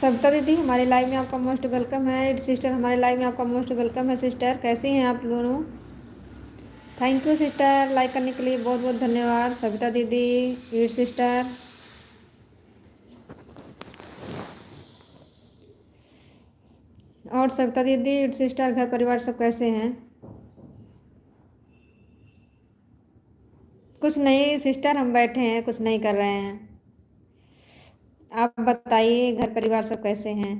सविता दीदी हमारे लाइव में आपका मोस्ट वेलकम है। सिस्टर हमारे लाइव में आपका मोस्ट वेलकम है। सिस्टर कैसी हैं आप दोनों? थैंक यू सिस्टर, लाइक करने के लिए बहुत बहुत धन्यवाद। सविता दीदी, ईट सिस्टर। और सविता दीदी, ईट सिस्टर, घर परिवार सब कैसे हैं? कुछ नहीं सिस्टर, हम बैठे हैं, कुछ नहीं कर रहे हैं। आप बताइए घर परिवार सब कैसे हैं?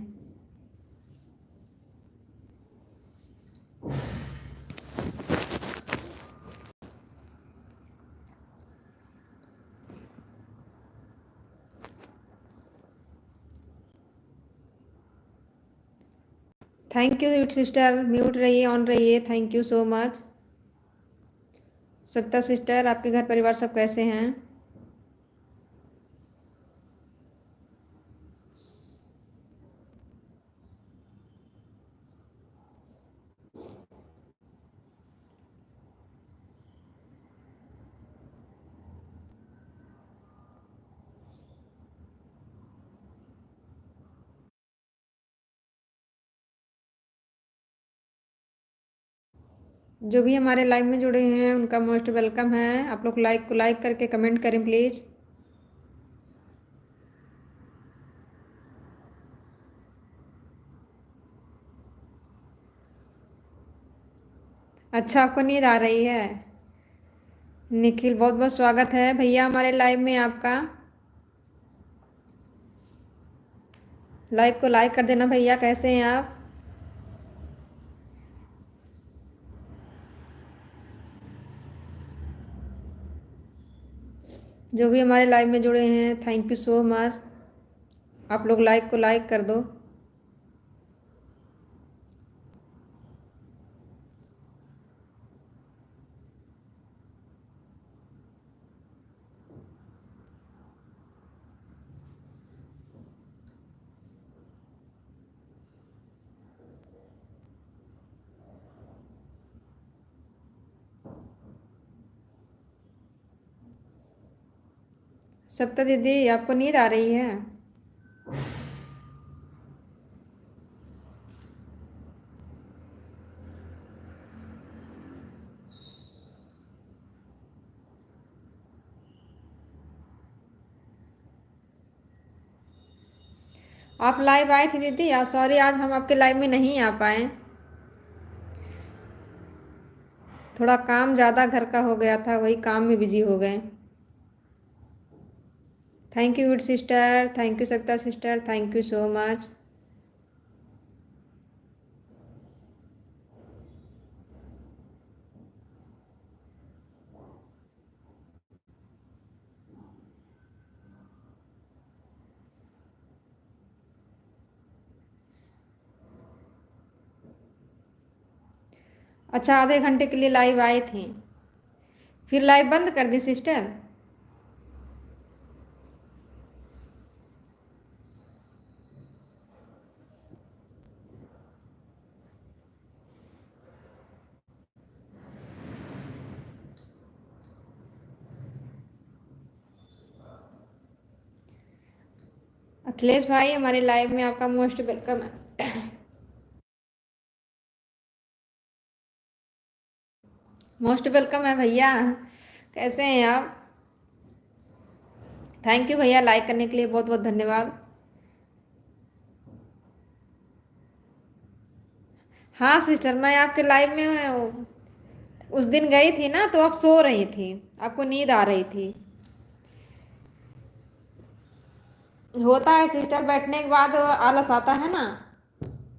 Thank you eat sister, mute रहिए, ऑन रहिए। Thank you so much. Savita sister, आपके घर परिवार सब कैसे हैं? जो भी हमारे लाइव में जुड़े हैं उनका मोस्ट वेलकम है। आप लोग लाइक को लाइक करके कमेंट करें प्लीज़। अच्छा, आपको नींद आ रही है? निखिल, बहुत बहुत स्वागत है भैया हमारे लाइव में आपका। लाइव को लाइक कर देना भैया। कैसे हैं आप? जो भी हमारे लाइव में जुड़े हैं थैंक यू सो मच। आप लोग लाइक को लाइक कर दो। सप्ता दीदी, आपको नींद आ रही है? आप लाइव आए थे दीदी या सॉरी, आज हम आपके लाइव में नहीं आ पाए। थोड़ा काम ज़्यादा घर का हो गया था, वही काम में बिजी हो गए। Thank you good sister, thank you सप्ता sister, thank you so much. अच्छा, आधे घंटे के लिए लाइव आए थे, फिर लाइव बंद कर दी सिस्टर? अखिलेश भाई, हमारे लाइव में आपका मोस्ट वेलकम है। मोस्ट वेलकम है भैया। कैसे हैं आप? थैंक यू भैया, लाइक करने के लिए बहुत बहुत धन्यवाद। हाँ सिस्टर, मैं आपके लाइव में उस दिन गई थी ना, तो आप सो रही थी, आपको नींद आ रही थी। होता है सिस्टर, बैठने के बाद आलस आता है ना।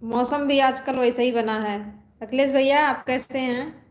मौसम भी आजकल वैसे ही बना है। अखिलेश भैया, आप कैसे हैं?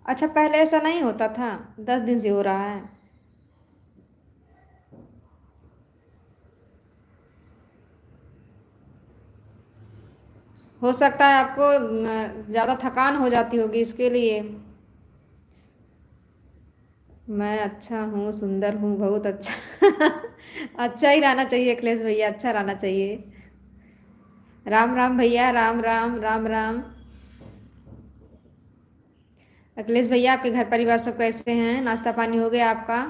अच्छा, पहले ऐसा नहीं होता था? 10 दिन से हो रहा है? हो सकता है आपको ज़्यादा थकान हो जाती होगी इसके लिए। मैं अच्छा हूँ, सुंदर हूँ, बहुत अच्छा। अच्छा ही रहना चाहिए अखिलेश भैया, अच्छा रहना चाहिए। राम राम भैया, राम राम राम राम। अखिलेश भैया, आपके घर परिवार सब कैसे हैं? नाश्ता पानी हो गया आपका?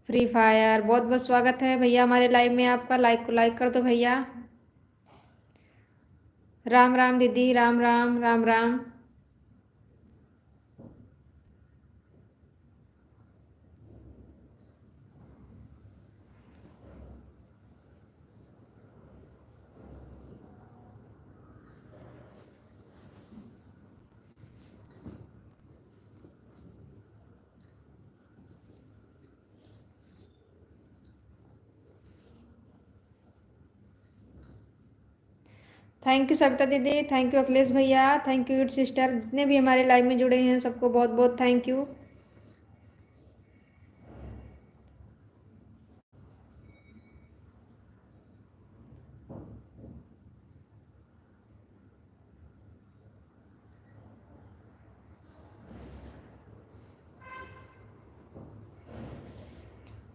फ्री फायर, बहुत बहुत स्वागत है भैया हमारे लाइव में आपका। लाइक को लाइक कर दो भैया। राम राम दीदी, राम राम राम राम। थैंक यू सविता दीदी, थैंक यू अखिलेश भैया, थैंक यू सिस्टर, जितने भी हमारे लाइव में जुड़े हैं सबको बहुत बहुत thank you.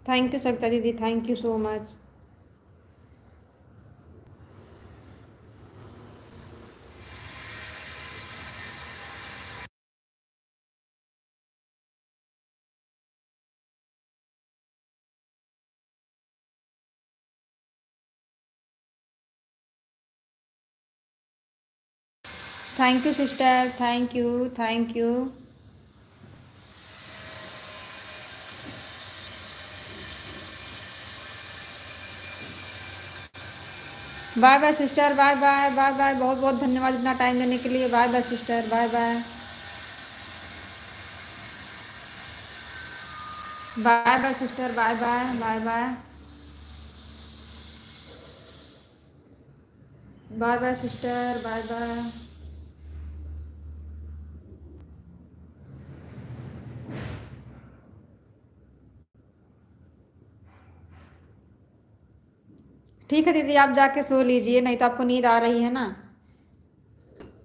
Thank you Savita दीदी, thank you so much. Thank you sister, thank you, thank you. Bye bye sister, bye bye bye bye, बहुत बहुत धन्यवाद इतना टाइम देने के लिए। Bye bye sister, bye bye. Bye bye sister, bye bye bye bye. Bye bye sister, bye bye. ठीक है दीदी, आप जाके सो लीजिए, नहीं तो आपको नींद आ रही है ना,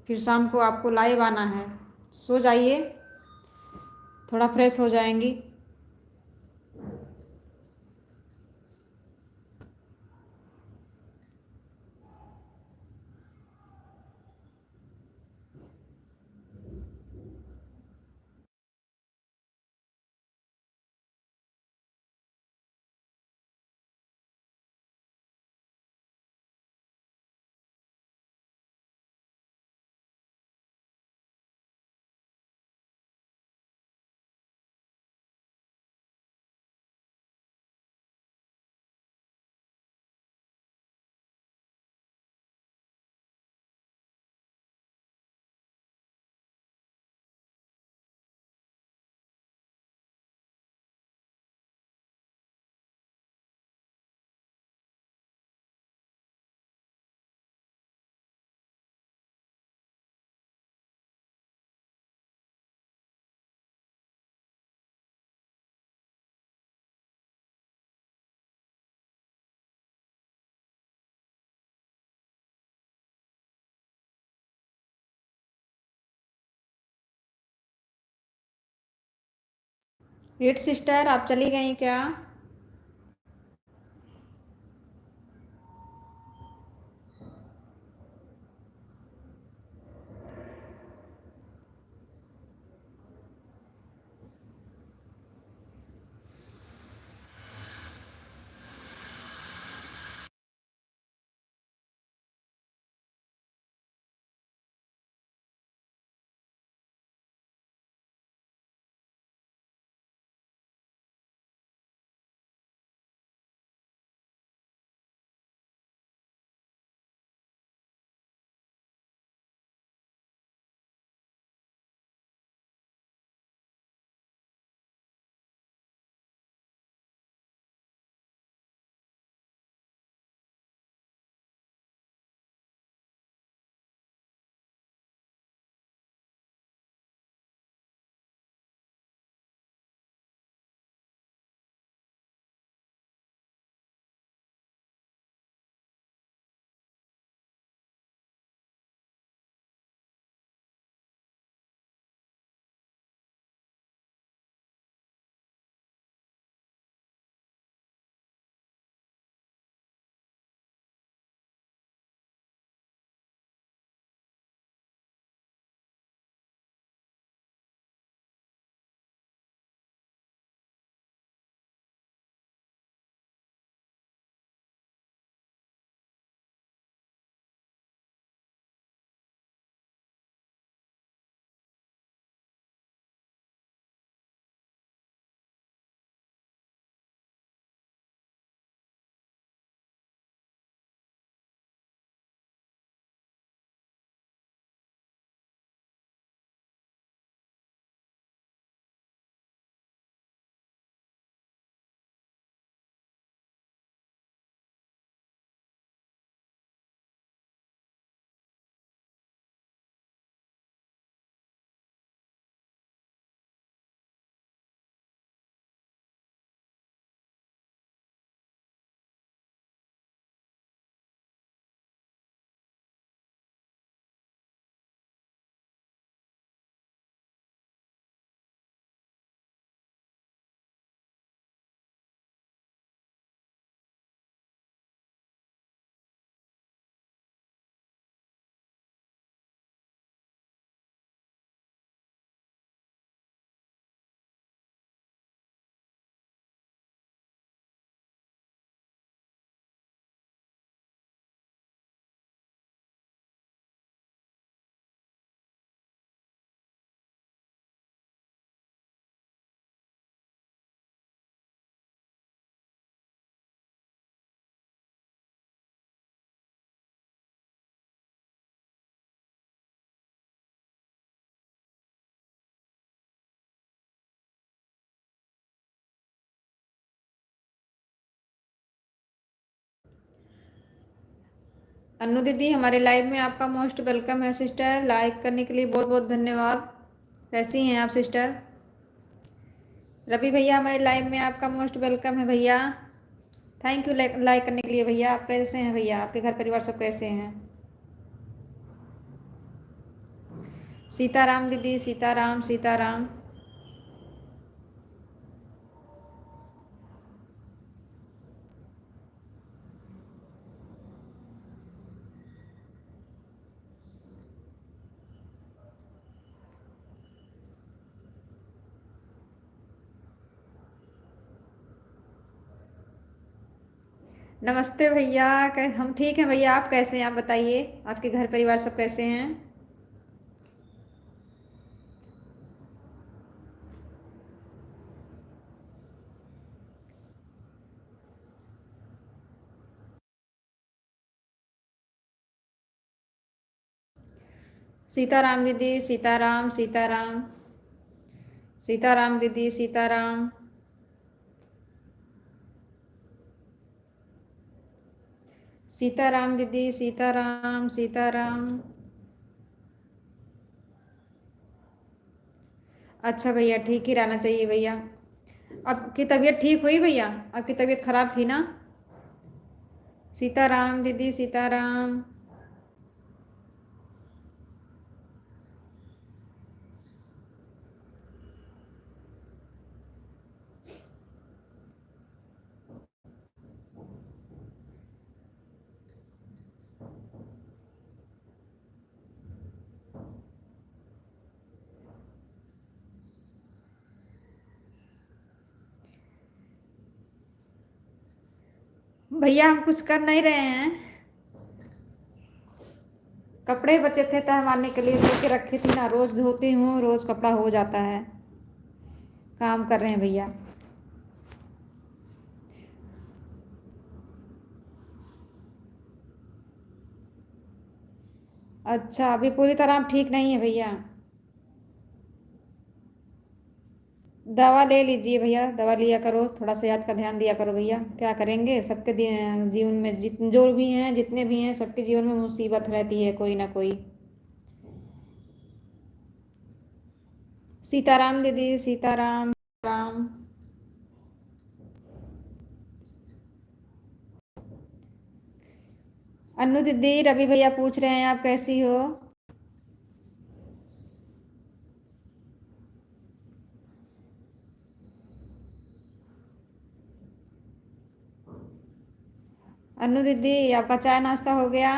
फिर शाम को आपको लाइव आना है। सो जाइए, थोड़ा फ्रेश हो जाएंगी। एट सिस्टर, आप चली गई क्या? अन्नू दीदी हमारे लाइव में आपका मोस्ट वेलकम है सिस्टर। लाइक करने के लिए बहुत बहुत धन्यवाद। कैसी हैं आप सिस्टर? रवि भैया हमारे लाइव में आपका मोस्ट वेलकम है भैया। थैंक यू लाइक करने के लिए भैया। आप कैसे हैं भैया? आपके घर परिवार सब कैसे हैं? सीताराम दीदी, सीताराम सीताराम। नमस्ते भैया। हम ठीक हैं भैया। आप कैसे हैं? आप बताइए, आपके घर परिवार सब कैसे हैं? सीताराम दीदी, सीताराम सीताराम। सीताराम दीदी, सीताराम। सीताराम दीदी, सीताराम सीताराम। अच्छा भैया, ठीक ही रहना चाहिए भैया। आपकी तबीयत ठीक हुई भैया? आपकी तबीयत खराब थी ना? सीताराम दीदी, सीताराम। भैया हम कुछ कर नहीं रहे हैं। कपड़े बचे थे तह मारने के लिए, धो के रखी थी ना। रोज धोती हूँ, रोज कपड़ा हो जाता है। काम कर रहे हैं भैया। अच्छा, अभी पूरी तरह हम ठीक नहीं है भैया। दवा ले लीजिए भैया, दवा लिया करो, थोड़ा सेहत का ध्यान दिया करो भैया। क्या करेंगे, सबके जीवन में जो भी हैं, जितने भी हैं, सबके जीवन में मुसीबत रहती है कोई ना कोई। सीताराम दीदी, सीताराम राम। अन्नू दीदी, रवि भैया पूछ रहे हैं आप कैसी हो? अन्नू दीदी आपका चाय नाश्ता हो गया?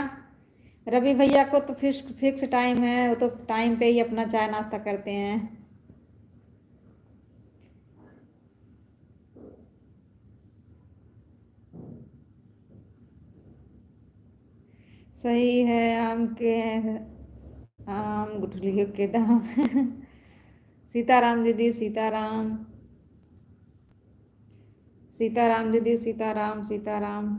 रवि भैया को तो फिक्स फिक्स टाइम है, वो तो टाइम पे ही अपना चाय नाश्ता करते हैं। सही है। आम गुठलियों के दाम। सीताराम दीदी, सीताराम। सीताराम दीदी, सीताराम सीताराम।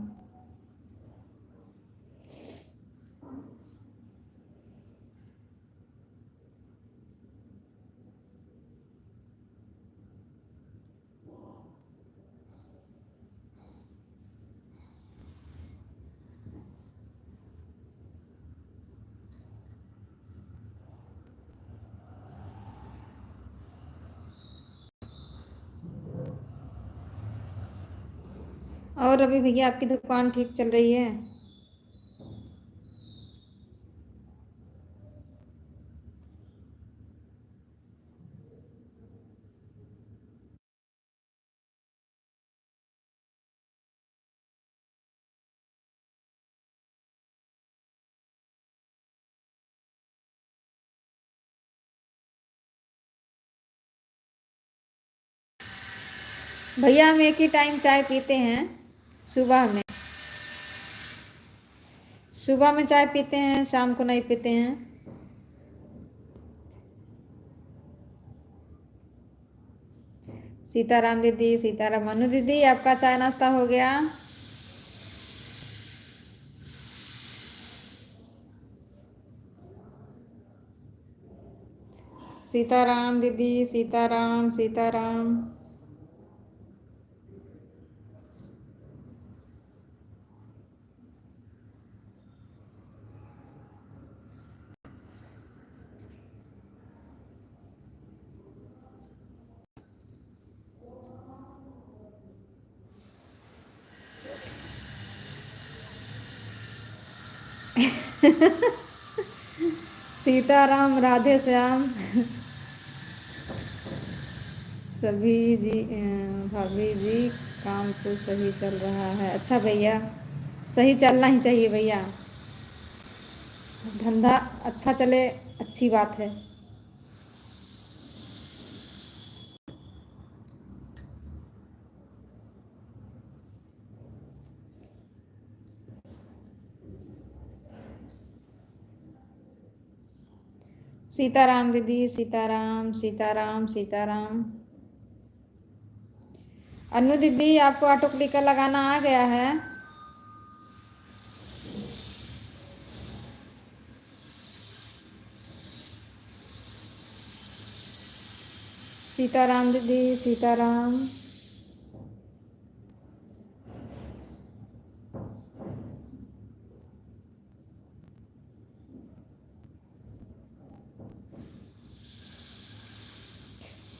और रवि भैया आपकी दुकान ठीक चल रही है? भैया हम एक ही टाइम चाय पीते हैं, सुबह में। सुबह में चाय पीते हैं, शाम को नहीं पीते हैं। सीताराम दीदी, सीताराम। मनु दीदी आपका चाय नाश्ता हो गया? सीताराम दीदी, सीताराम सीताराम। सीताराम राधे श्याम। सभी जी भाभी जी काम तो सही चल रहा है। अच्छा भैया, सही चलना ही चाहिए भैया, धंधा अच्छा चले, अच्छी बात है। सीताराम दीदी, सीताराम सीताराम सीताराम। अनु दीदी, आपको ऑटो क्लिकर लगाना आ गया है? सीताराम दीदी, सीताराम।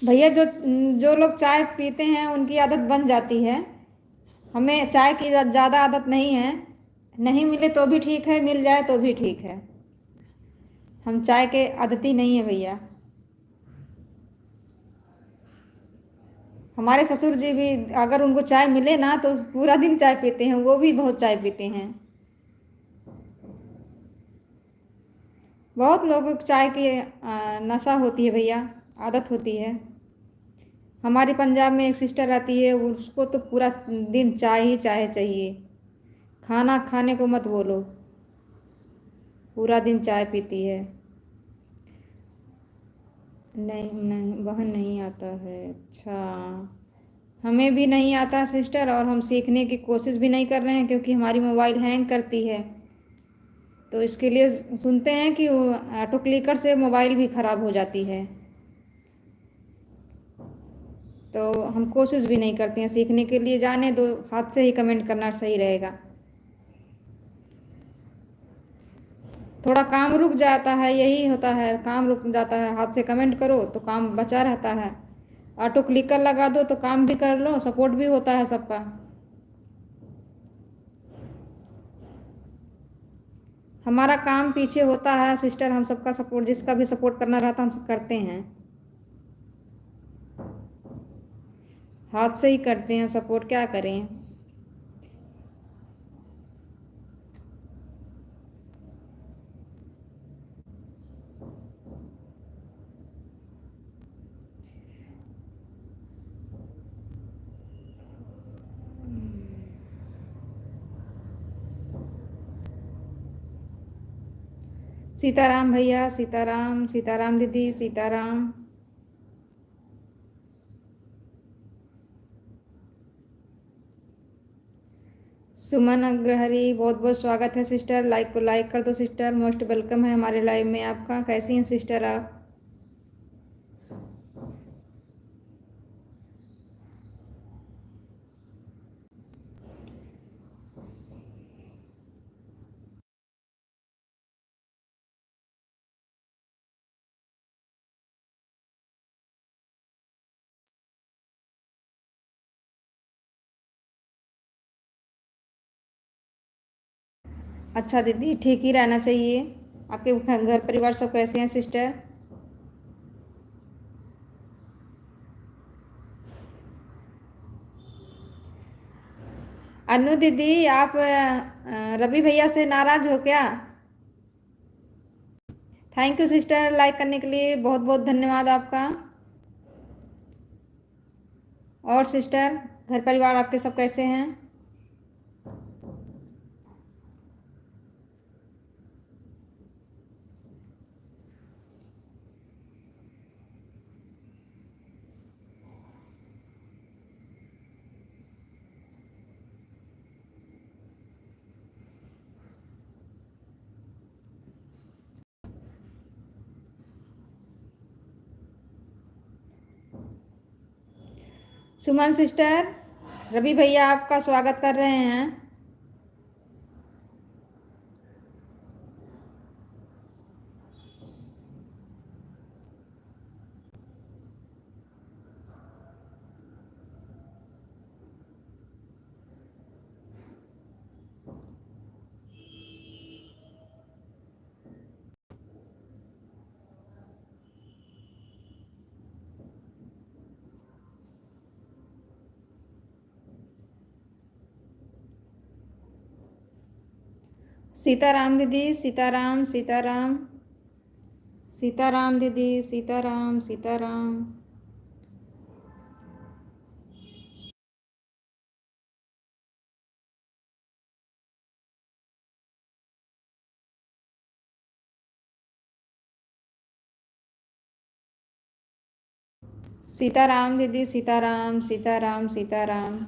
भैया, जो जो लोग चाय पीते हैं उनकी आदत बन जाती है। हमें चाय की ज़्यादा आदत नहीं है। नहीं मिले तो भी ठीक है, मिल जाए तो भी ठीक है। हम चाय के आदती नहीं है भैया। हमारे ससुर जी भी अगर उनको चाय मिले ना तो पूरा दिन चाय पीते हैं, वो भी बहुत चाय पीते हैं। बहुत लोगों को चाय की नशा होती है भैया, आदत होती है। हमारी पंजाब में एक सिस्टर आती है, उसको तो पूरा दिन चाय ही चाय चाहिए। खाना खाने को मत बोलो, पूरा दिन चाय पीती है। नहीं नहीं बहन, नहीं आता है। अच्छा, हमें भी नहीं आता सिस्टर, और हम सीखने की कोशिश भी नहीं कर रहे हैं क्योंकि हमारी मोबाइल हैंग करती है। तो इसके लिए सुनते हैं कि ऑटो क्लिकर से मोबाइल भी ख़राब हो जाती है, तो हम कोशिश भी नहीं करते हैं सीखने के लिए। जाने दो, हाथ से ही कमेंट करना सही रहेगा। थोड़ा काम रुक जाता है, यही होता है, काम रुक जाता है। हाथ से कमेंट करो तो काम बचा रहता है, ऑटो क्लिकर लगा दो तो काम भी कर लो, सपोर्ट भी होता है सबका। हमारा काम पीछे होता है सिस्टर, हम सबका सपोर्ट, जिसका भी सपोर्ट करना रहता है हम सब करते हैं, हाथ से ही करते हैं सपोर्ट, क्या करें। सीताराम भैया, सीताराम सीताराम दीदी, सीताराम। सुमन अग्रहरी, बहुत बहुत स्वागत है सिस्टर। लाइक को लाइक कर दो सिस्टर, मोस्ट वेलकम है हमारे लाइव में आपका। कैसी हैं सिस्टर आप? अच्छा दीदी, ठीक ही रहना चाहिए। आपके घर परिवार सब कैसे हैं सिस्टर? अनु दीदी, आप रवि भैया से नाराज हो क्या? थैंक यू सिस्टर, लाइक करने के लिए बहुत बहुत धन्यवाद आपका। और सिस्टर, घर परिवार आपके सब कैसे हैं? सुमन सिस्टर, रवि भैया आपका स्वागत कर रहे हैं। सीताराम दीदी, सीताराम सीताराम। सीताराम दीदी, सीताराम सीताराम। सीताराम दीदी, सीताराम सीताराम सीताराम।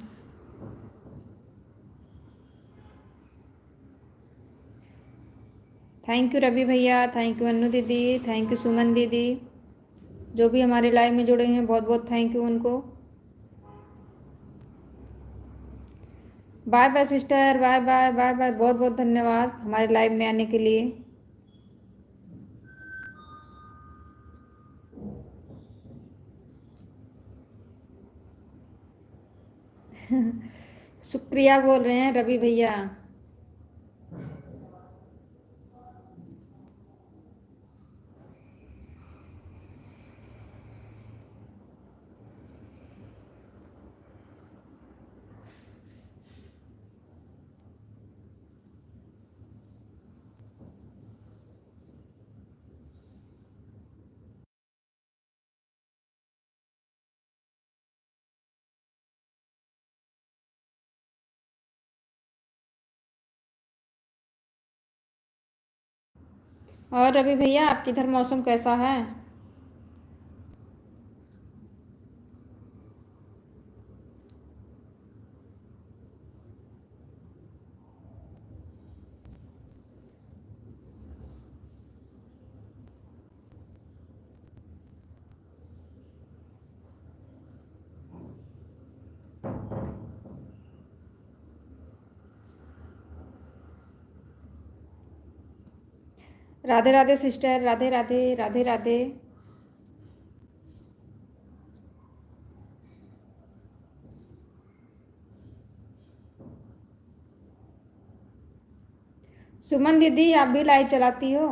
थैंक यू रवि भैया, थैंक यू अन्नू दीदी, थैंक यू सुमन दीदी, जो भी हमारे लाइव में जुड़े हैं बहुत बहुत थैंक यू उनको। Bye bye sister, bye bye bye bye, बहुत बहुत धन्यवाद हमारे लाइव में आने के लिए। शुक्रिया बोल रहे हैं रवि भैया। और रवि भैया आपके इधर मौसम कैसा है? राधे राधे सिस्टर, राधे राधे राधे राधे। सुमन दीदी आप भी लाइव चलाती हो?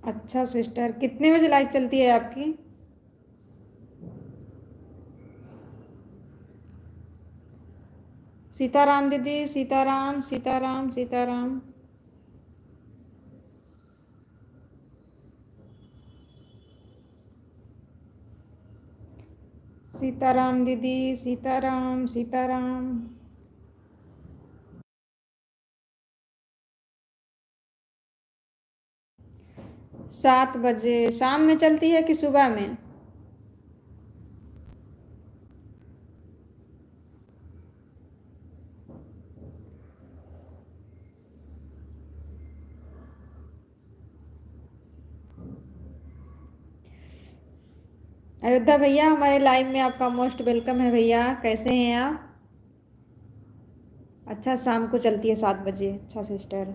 अच्छा सिस्टर, कितने बजे लाइव चलती है आपकी? सीताराम दीदी, सीताराम सीताराम सीताराम। सीताराम दीदी, सीताराम सीताराम। 7 बजे शाम में चलती है कि सुबह में? अयोध्या भैया हमारे लाइव में आपका मोस्ट वेलकम है भैया, कैसे हैं आप? अच्छा शाम को चलती है 7 बजे, अच्छा सिस्टर।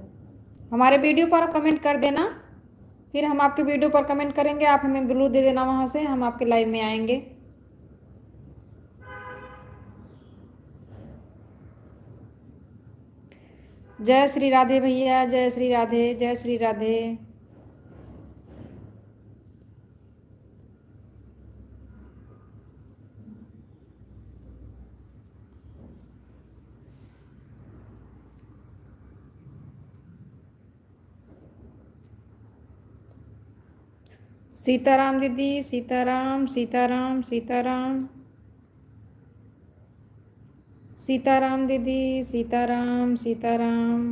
हमारे वीडियो पर कमेंट कर देना, फिर हम आपके वीडियो पर कमेंट करेंगे, आप हमें ब्लू दे देना, वहाँ से हम आपके लाइव में आएंगे। जय श्री राधे भैया, जय श्री राधे, जय श्री राधे। सीताराम दीदी, सीताराम सीताराम सीताराम। सीताराम दीदी, सीताराम सीताराम।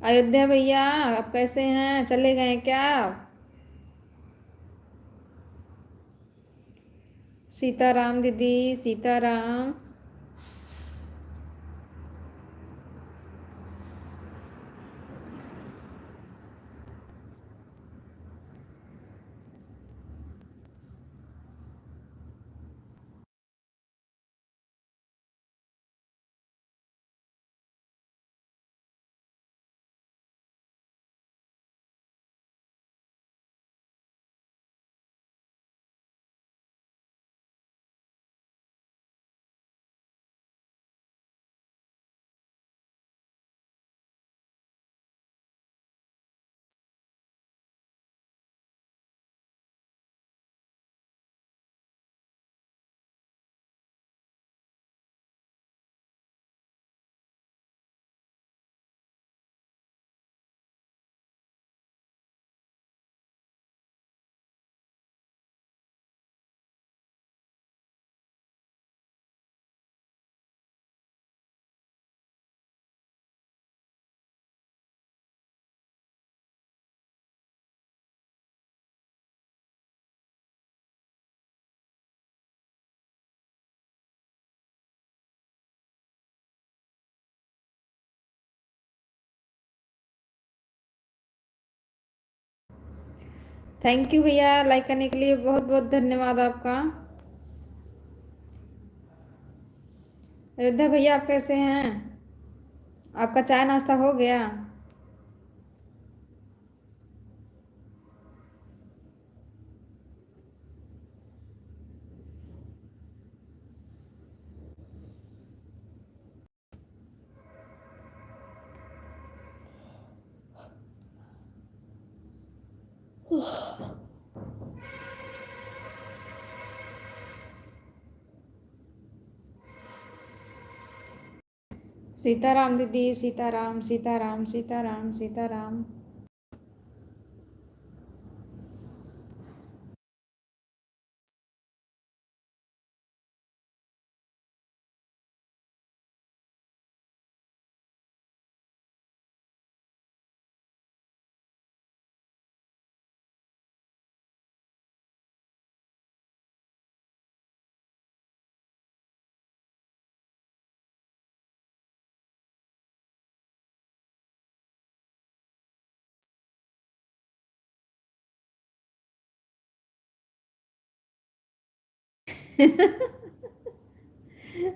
अयोध्या भैया आप कैसे हैं, चले गए क्या? सीताराम दीदी, सीताराम। थैंक यू भैया, लाइक करने के लिए बहुत बहुत धन्यवाद आपका। अयोध्या भैया आप कैसे हैं? आपका चाय नाश्ता हो गया? सीताराम दीदी, सीताराम सीताराम सीताराम सीताराम।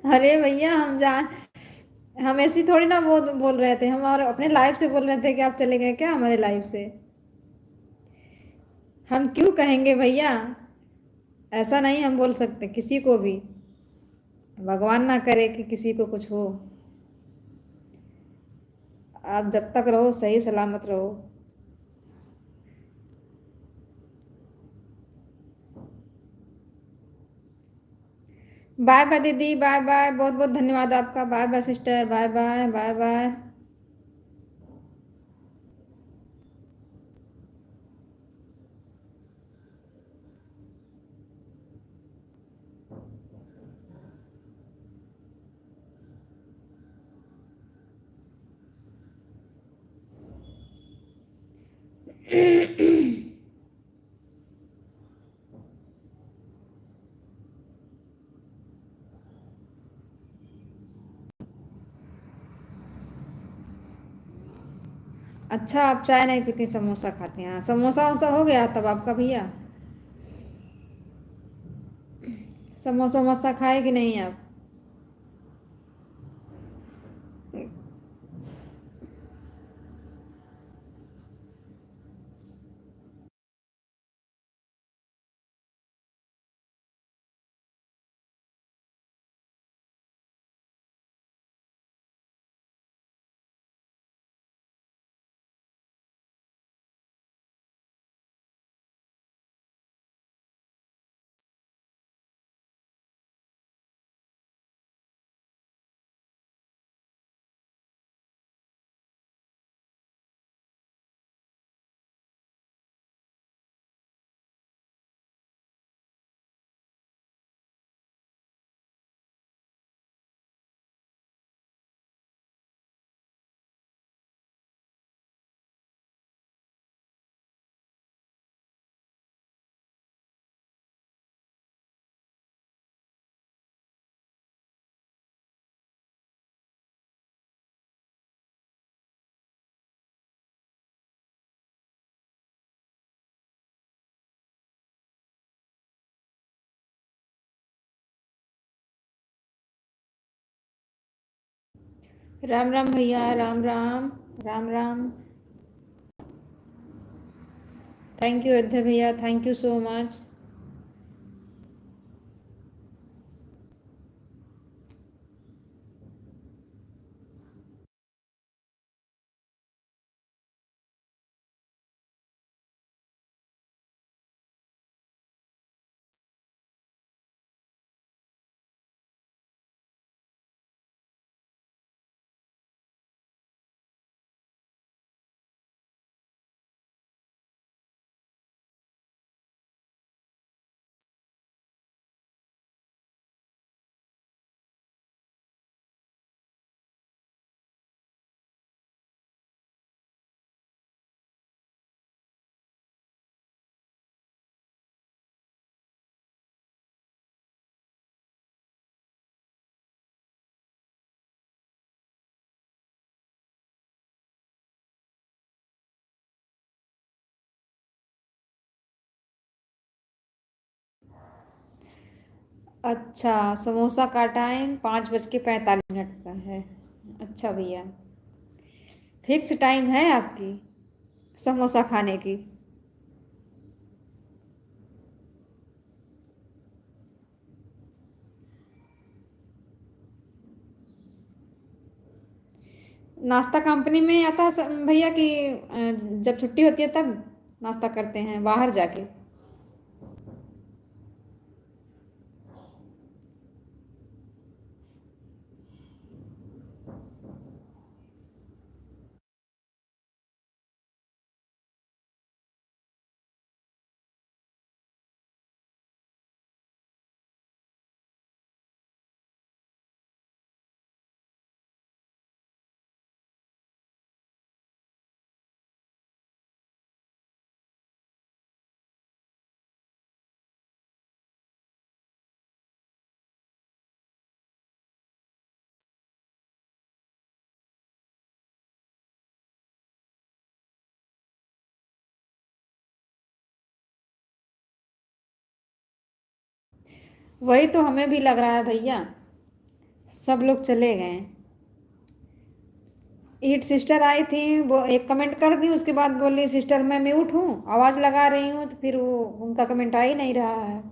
अरे भैया हम ऐसी थोड़ी ना बोल रहे थे, हम और अपने लाइफ से बोल रहे थे कि आप चले गए क्या हमारे लाइफ से। हम क्यों कहेंगे भैया? ऐसा नहीं हम बोल सकते किसी को भी। भगवान ना करे कि किसी को कुछ हो। आप जब तक रहो सही सलामत रहो। बाय बाय दीदी, बाय बाय, बहुत बहुत धन्यवाद आपका। Bye bye sister, bye bye bye bye. अच्छा, आप चाय नहीं पीती, समोसा खाते हैं? समोसा वोसा हो गया तब आपका भैया? समोसा वमोसा खाए कि नहीं आप? राम राम भैया, राम राम। राम राम। थैंक यू अयोध्या भैया, थैंक यू सो मच। अच्छा, समोसा का टाइम 5:45 का है। अच्छा भैया, फिक्स टाइम है आपकी समोसा खाने की? नाश्ता कंपनी में आता है भैया कि जब छुट्टी होती है तब नाश्ता करते हैं बाहर जाके? वही तो हमें भी लग रहा है भैया, सब लोग चले गए। ईट सिस्टर आई थी, वो एक कमेंट कर दी, उसके बाद बोली सिस्टर मैं म्यूट हूँ, आवाज़ लगा रही हूँ, तो फिर वो उनका कमेंट आ ही नहीं रहा है।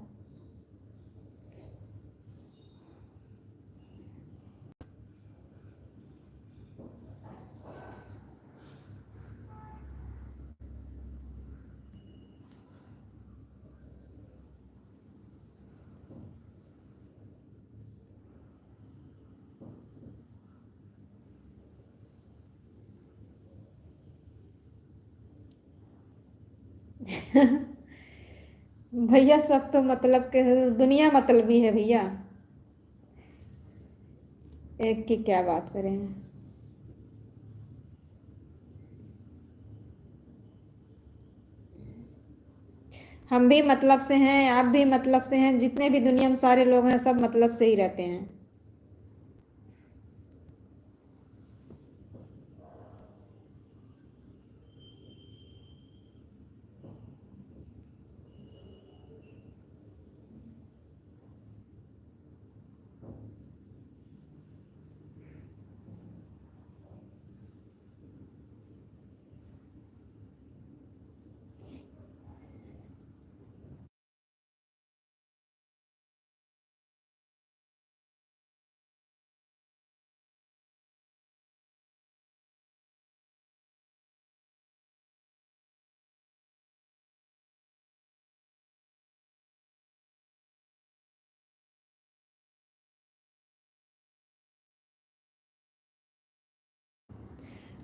भैया सब तो मतलब के दुनिया मतलबी है भैया, एक की क्या बात करें। हम भी मतलब से हैं, आप भी मतलब से हैं, जितने भी दुनिया में सारे लोग हैं सब मतलब से ही रहते हैं।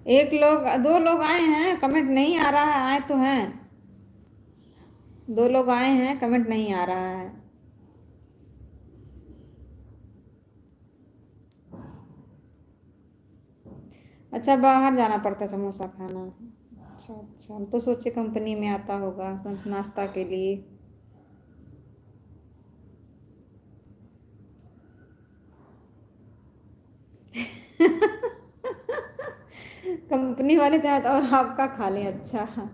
एक लोग, दो लोग आए हैं, कमेंट नहीं आ रहा है, आए तो हैं, दो लोग आए हैं, कमेंट नहीं आ रहा है। अच्छा, बाहर जाना पड़ता है समोसा खाना? अच्छा अच्छा, हम तो सोचे कंपनी में आता होगा सब नाश्ता के लिए। कंपनी वाले चाहते और आपका खा लें, अच्छा।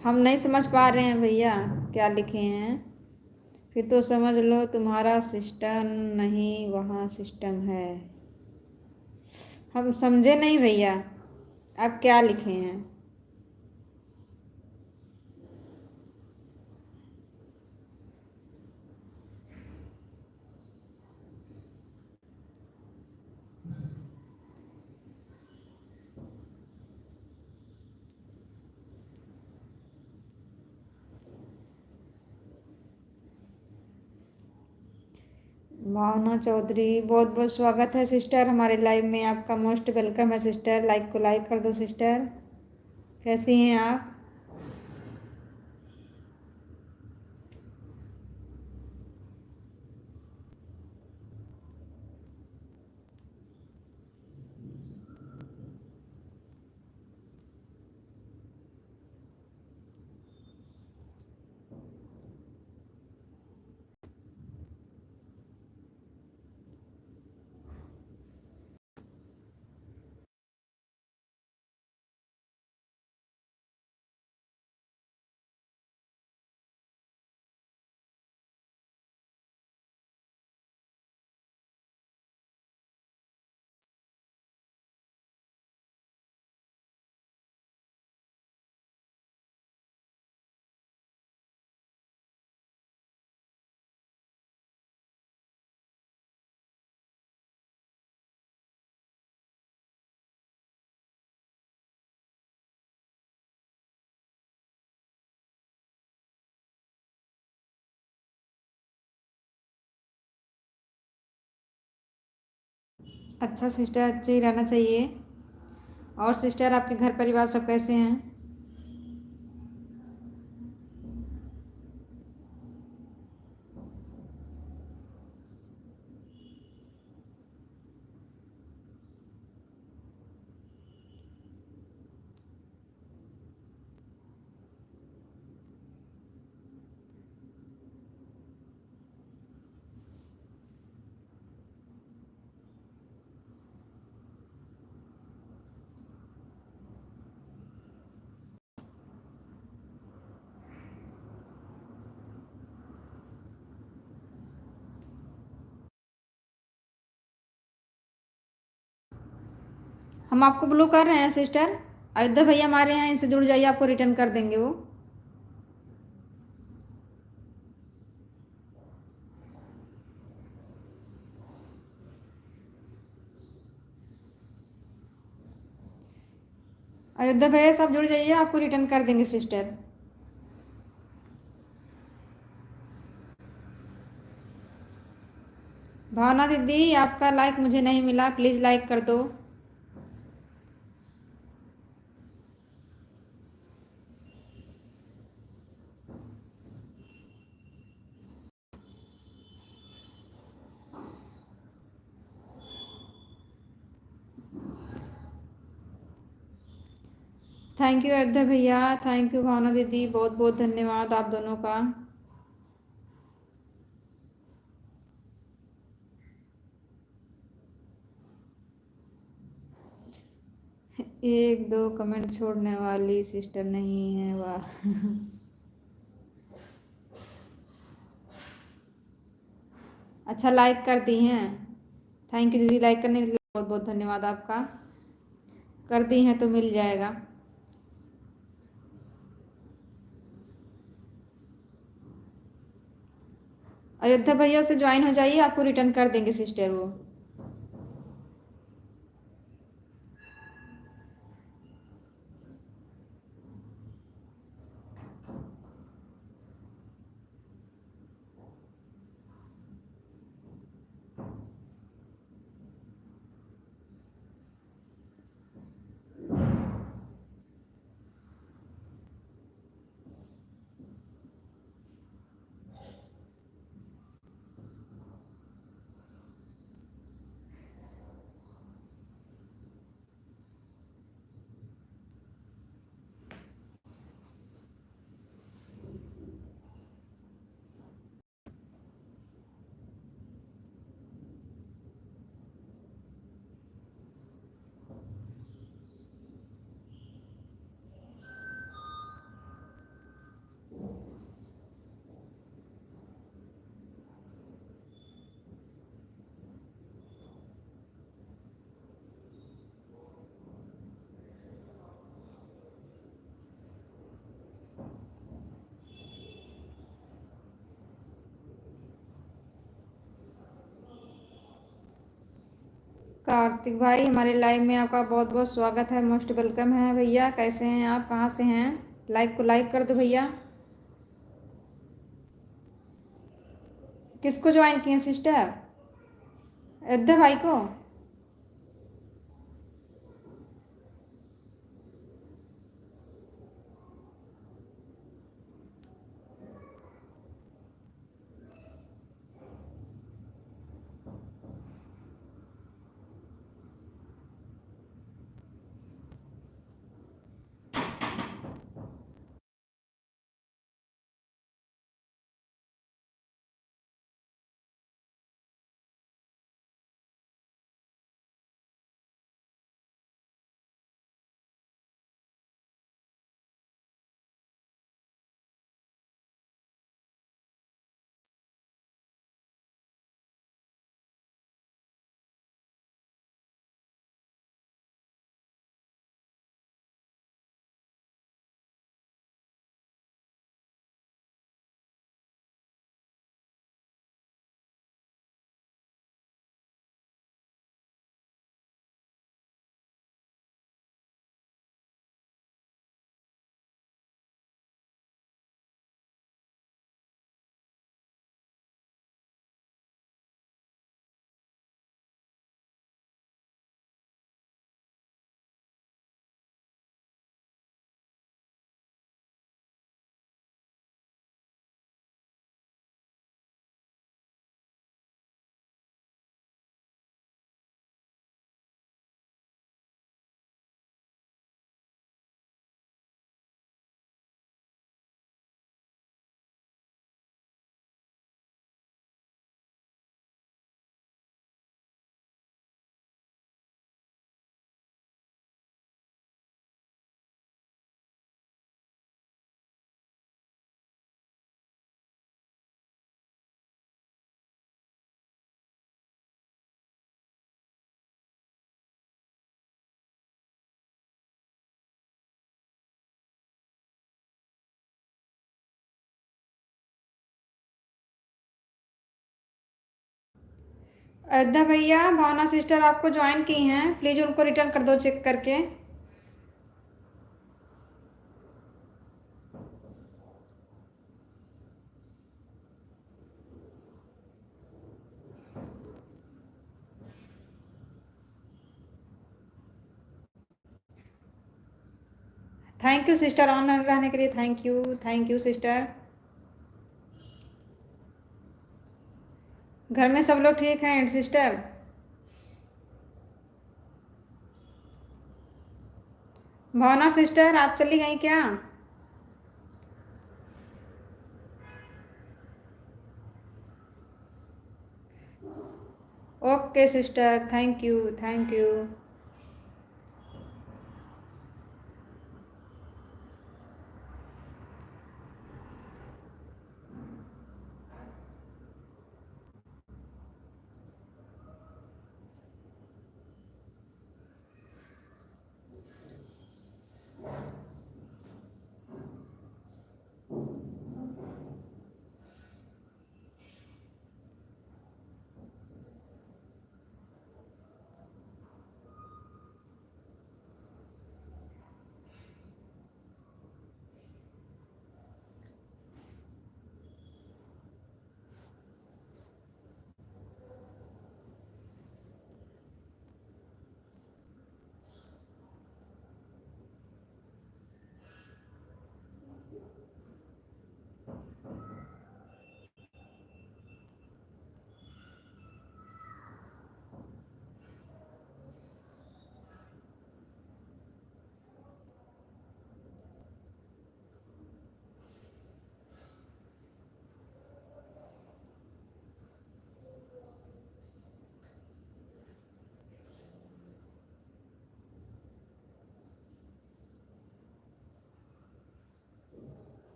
हम नहीं समझ पा रहे हैं भैया क्या लिखे हैं, फिर तो समझ लो तुम्हारा सिस्टम नहीं वहाँ सिस्टम है। हम समझे नहीं भैया। आप क्या लिखे हैं? भावना चौधरी, बहुत बहुत स्वागत है सिस्टर हमारे लाइव में। आपका मोस्ट वेलकम है सिस्टर। लाइक को लाइक कर दो सिस्टर। कैसी हैं आप? अच्छा सिस्टर, अच्छे ही रहना चाहिए। और सिस्टर आपके घर परिवार सब कैसे हैं? हम आपको ब्लू कर रहे हैं सिस्टर। अयोध्या भैया हमारे यहाँ, इनसे जुड़ जाइए, आपको रिटर्न कर देंगे वो। अयोध्या भैया सब जुड़ जाइए, आपको रिटर्न कर देंगे सिस्टर। भावना दीदी, आपका लाइक मुझे नहीं मिला, प्लीज़ लाइक कर दो। थैंक यू अयोध्या भैया, थैंक यू भावना दीदी, बहुत बहुत धन्यवाद आप दोनों का। एक दो कमेंट छोड़ने वाली सिस्टर नहीं है, वाह। अच्छा लाइक कर दी हैं। थैंक यू दीदी, लाइक करने के लिए बहुत बहुत धन्यवाद आपका। कर दी हैं तो मिल जाएगा। अयोध्या भैया से ज्वाइन हो जाइए, आपको रिटर्न कर देंगे सिस्टर वो। कार्तिक भाई, हमारे लाइव में आपका बहुत बहुत स्वागत है, मोस्ट वेलकम है भैया। कैसे हैं आप, कहाँ से हैं? लाइक को लाइक कर दो भैया। किसको ज्वाइन किए सिस्टर? अयोध्या भाई को? अयोध्या भैया, भावना सिस्टर आपको ज्वाइन की हैं, प्लीज़ उनको रिटर्न कर दो चेक करके। थैंक यू सिस्टर, ऑनलाइन रहने के लिए थैंक यू सिस्टर। घर में सब लोग ठीक हैं सिस्टर? भावना सिस्टर, आप चली गई क्या? Okay sister, thank you.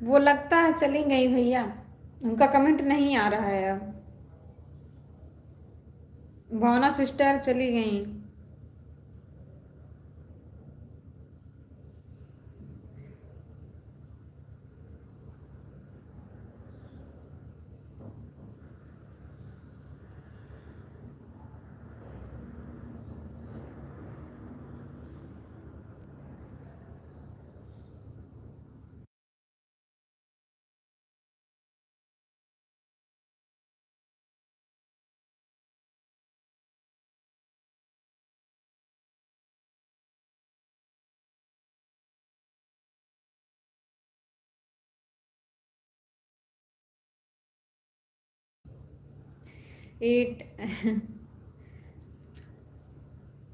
वो लगता है चली गई भैया, उनका कमेंट नहीं आ रहा है अब। भावना सिस्टर चली गई। It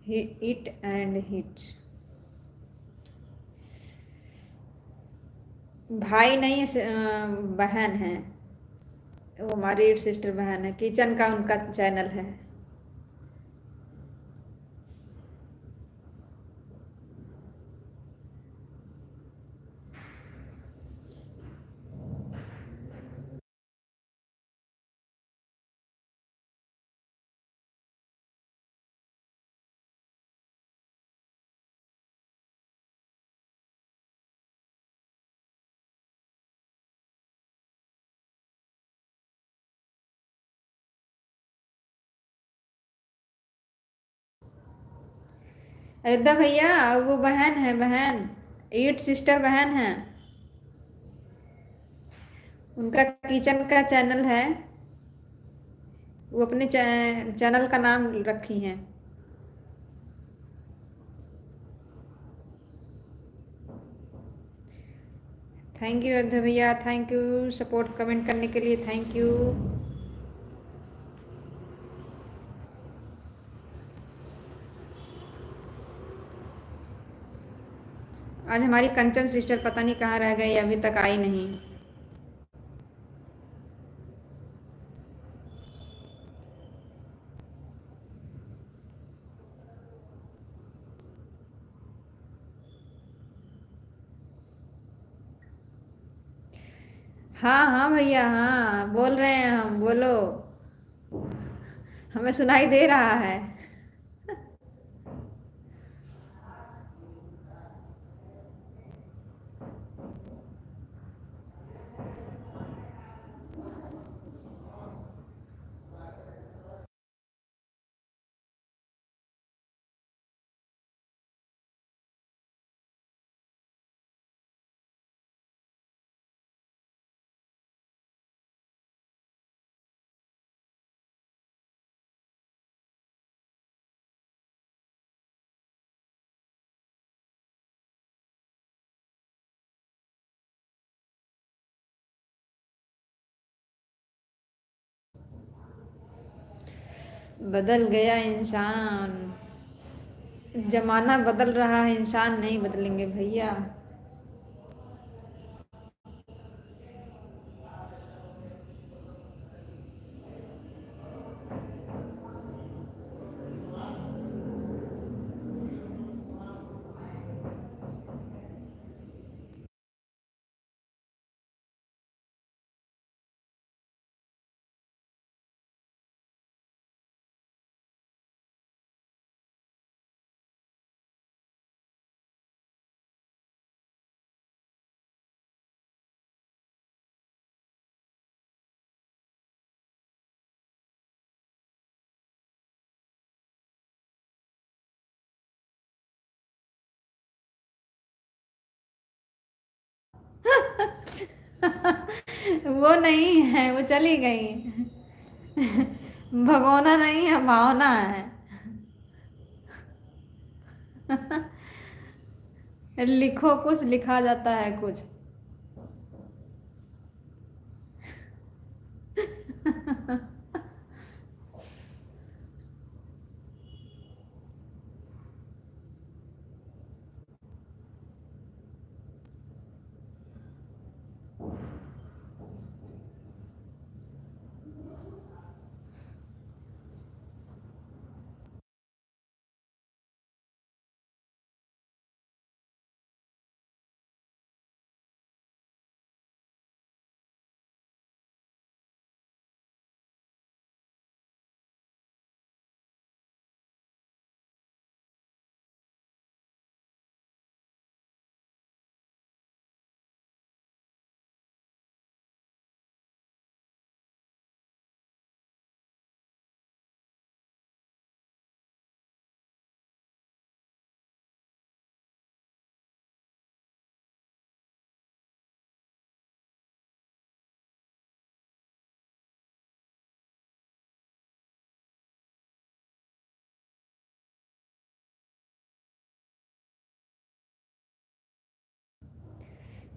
it and hit. भाई नहीं बहन है। वो हमारी सिस्टर बहन है, किचन का उनका चैनल है। अयोध्या भैया, वो बहन है, बहन। ईट सिस्टर बहन है। उनका किचन का चैनल है। वो अपने चैनल का नाम रखी हैं। थैंक यू अयोध्या भैया, थैंक यू सपोर्ट कमेंट करने के लिए, थैंक यू। आज हमारी कंचन सिस्टर पता नहीं कहाँ रह गई, अभी तक आई नहीं। हाँ हाँ भैया, हाँ बोल रहे हैं हम, बोलो। हमें सुनाई दे रहा है। बदल गया इंसान। जमाना बदल रहा है, इंसान नहीं बदलेंगे भैया। वो नहीं है, वो चली गई। भगोना नहीं है, भावना है। लिखो कुछ, लिखा जाता है कुछ।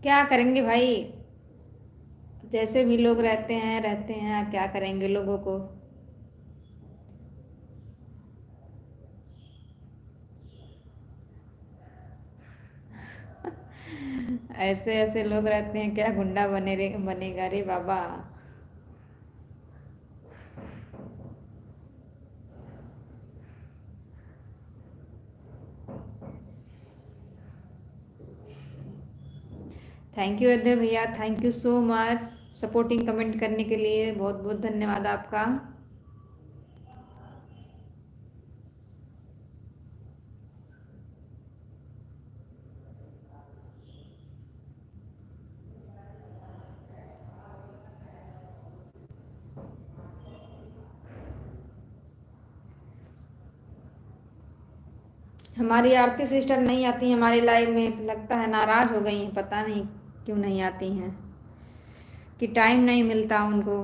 क्या करेंगे भाई, जैसे भी लोग रहते हैं, क्या करेंगे लोगों को। ऐसे ऐसे लोग रहते हैं, क्या गुंडा बनेगा रे बाबा। थैंक यू अजय भैया, thank you so much supporting comment करने के लिए, बहुत बहुत धन्यवाद आपका। हमारी आरती सिस्टर नहीं आती हमारी लाइव में, लगता है नाराज हो गई हैं, पता नहीं क्यों नहीं आती हैं, कि टाइम नहीं मिलता उनको।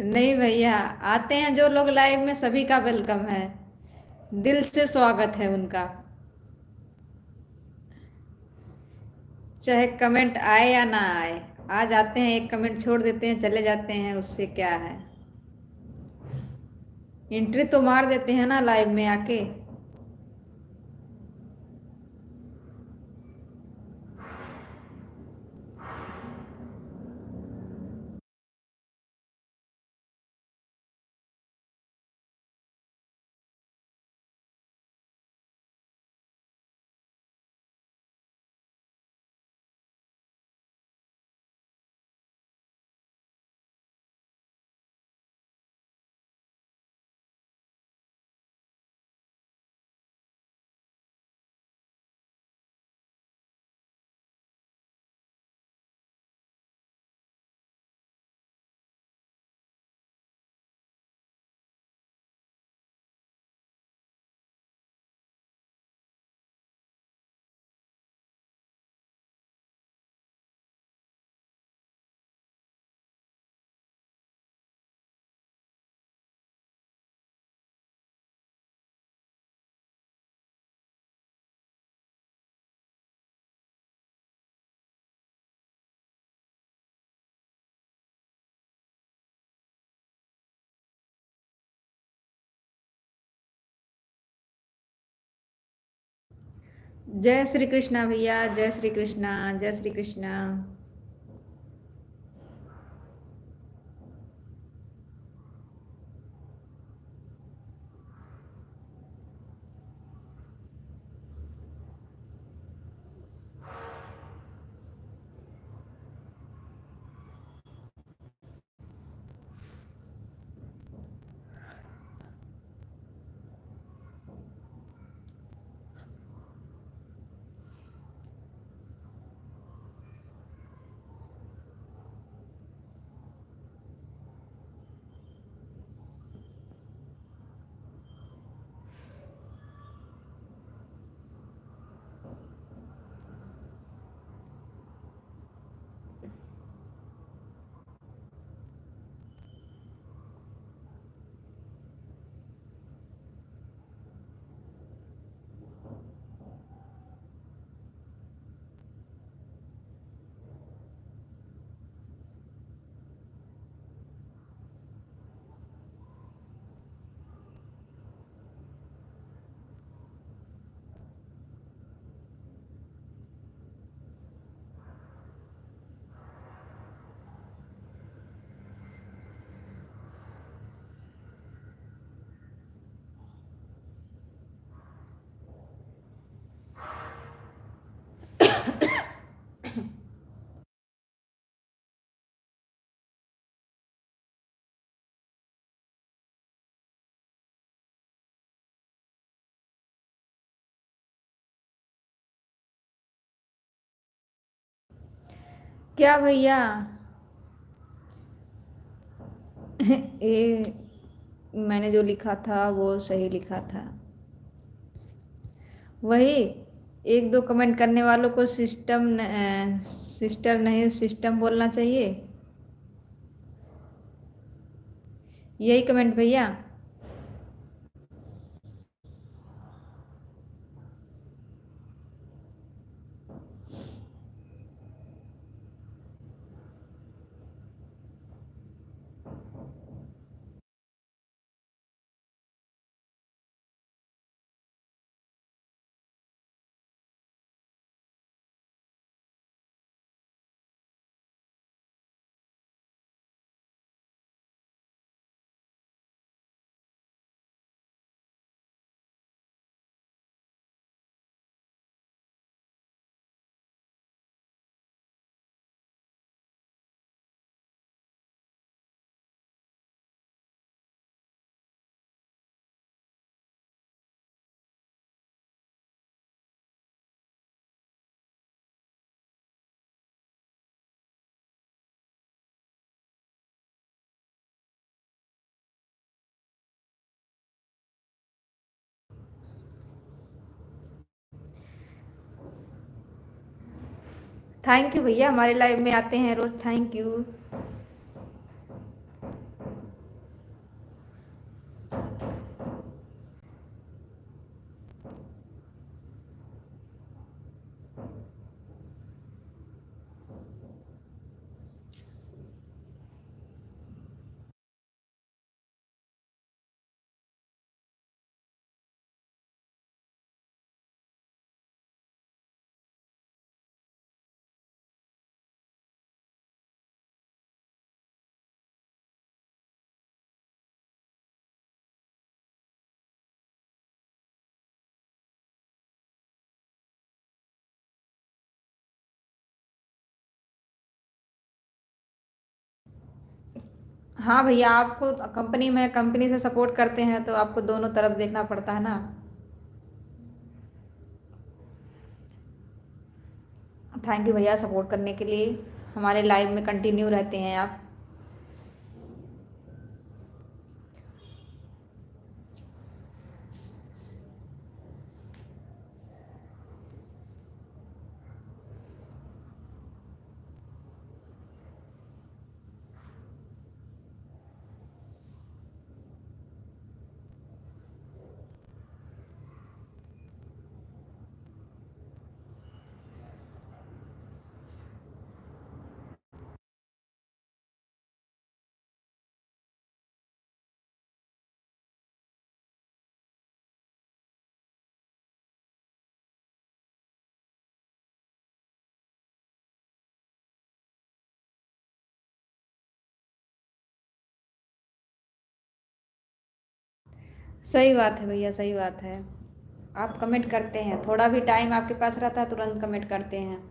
नहीं भैया, आते हैं जो लोग लाइव में, सभी का वेलकम है, दिल से स्वागत है उनका। चाहे कमेंट आए या ना आए, आ जाते हैं, एक कमेंट छोड़ देते हैं, चले जाते हैं, उससे क्या है। एंट्री तो मार देते हैं ना लाइव में आके। जय श्री कृष्णा भैया, जय श्री कृष्णा, जय श्री कृष्णा। क्या भैया। ये मैंने जो लिखा था वो सही लिखा था। वही एक दो कमेंट करने वालों को सिस्टर नहीं सिस्टम बोलना चाहिए, यही कमेंट भैया। थैंक यू भैया, हमारे लाइव में आते हैं रोज, थैंक यू। हाँ भैया, आपको कंपनी में कंपनी से सपोर्ट करते हैं तो आपको दोनों तरफ देखना पड़ता है ना। थैंक यू भैया सपोर्ट करने के लिए, हमारे लाइव में कंटिन्यू रहते हैं आप। सही बात है भैया, सही बात है। आप कमेंट करते हैं, थोड़ा भी टाइम आपके पास रहता है तुरंत कमेंट करते हैं।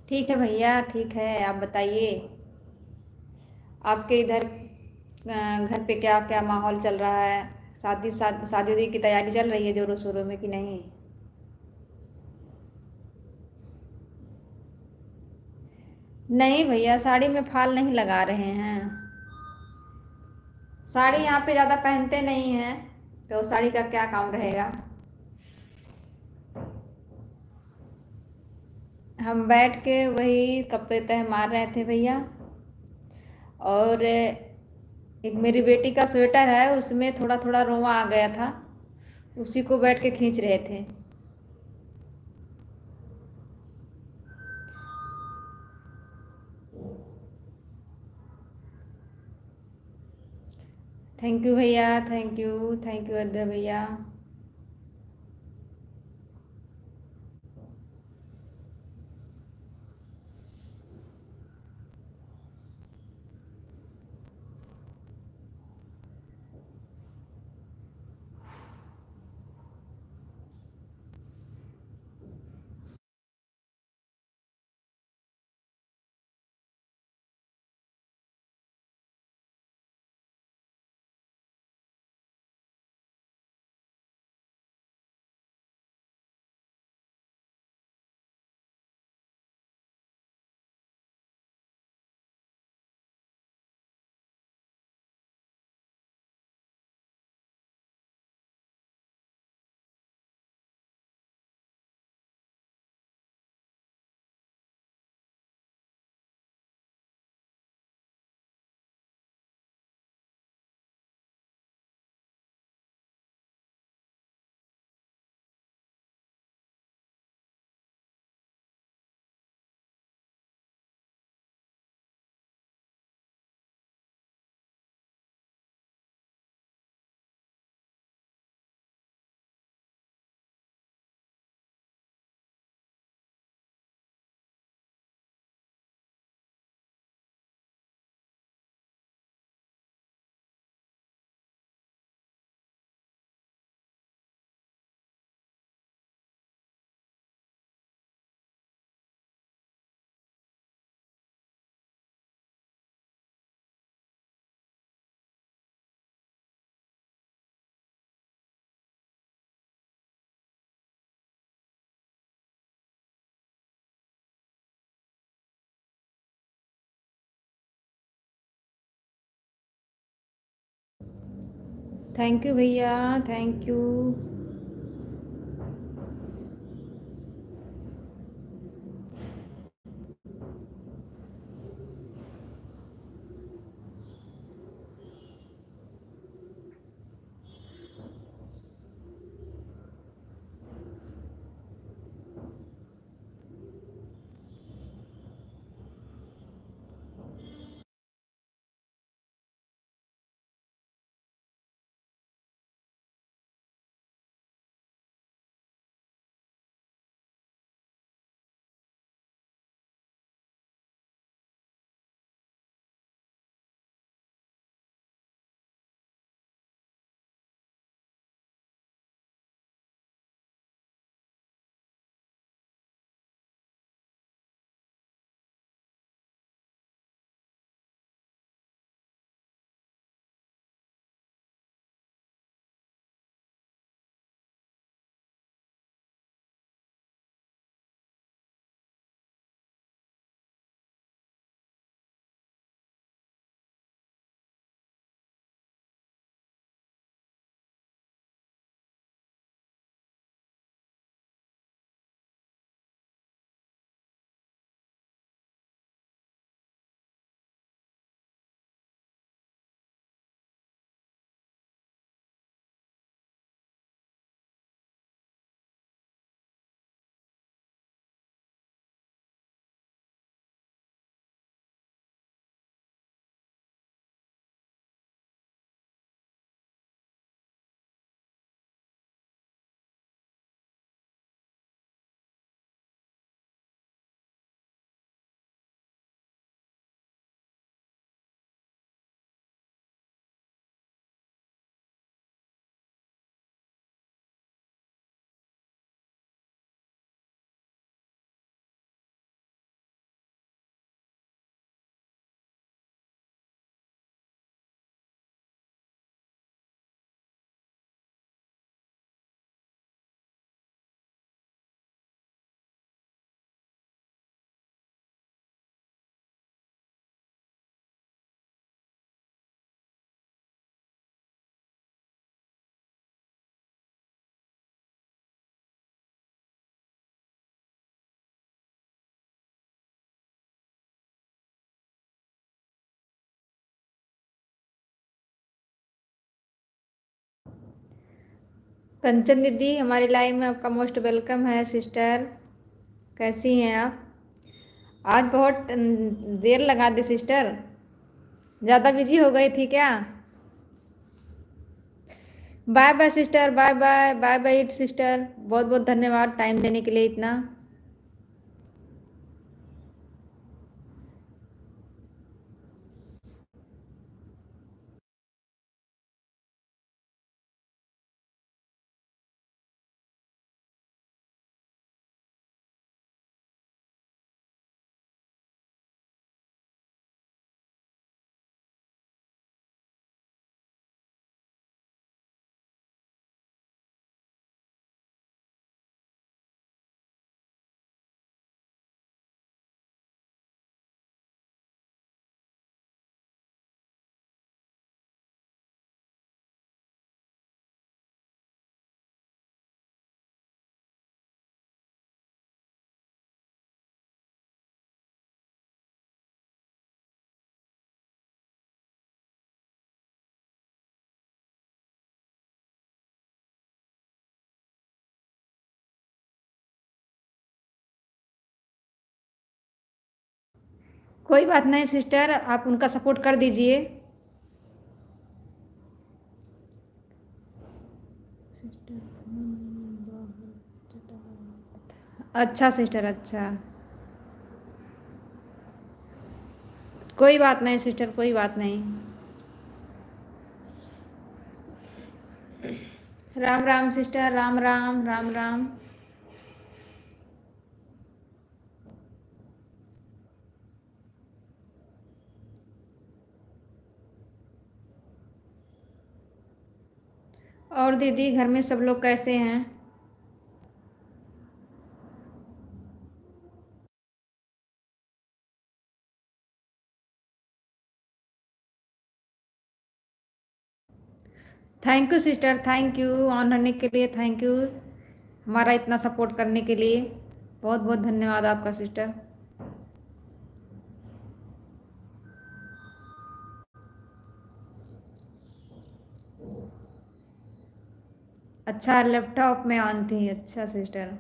ठीक है भैया, ठीक है, आप बताइए आपके इधर घर पे क्या क्या माहौल चल रहा है। शादी उदी की तैयारी चल रही है जोरों शोरों में कि नहीं। नहीं भैया, साड़ी में फाल नहीं लगा रहे हैं। साड़ी यहाँ पे ज़्यादा पहनते नहीं हैं, तो साड़ी का क्या काम रहेगा। हम बैठ के वही कपड़े तह मार रहे थे भैया, और एक मेरी बेटी का स्वेटर है उसमें थोड़ा थोड़ा रोआ आ गया था, उसी को बैठ के खींच रहे थे। थैंक यू भैया, थैंक यू अद्य भैया। थैंक यू भैया, थैंक यू। कंचन दीदी हमारी लाइव में आपका मोस्ट वेलकम है सिस्टर। कैसी हैं आप? आज बहुत देर लगा दी सिस्टर, ज़्यादा बिजी हो गई थी क्या? Bye bye sister, bye bye, bye bye it sister. बहुत बहुत धन्यवाद टाइम देने के लिए इतना। कोई बात नहीं सिस्टर, आप उनका सपोर्ट कर दीजिए। अच्छा सिस्टर, अच्छा। कोई बात नहीं सिस्टर, कोई बात नहीं। राम राम सिस्टर, राम राम, राम राम। और दीदी घर में सब लोग कैसे हैं? Thank you sister, thank you on रहने के लिए, थैंक यू हमारा इतना सपोर्ट करने के लिए। बहुत बहुत धन्यवाद आपका सिस्टर। अच्छा, लैपटॉप में ऑन थी, अच्छा सिस्टर।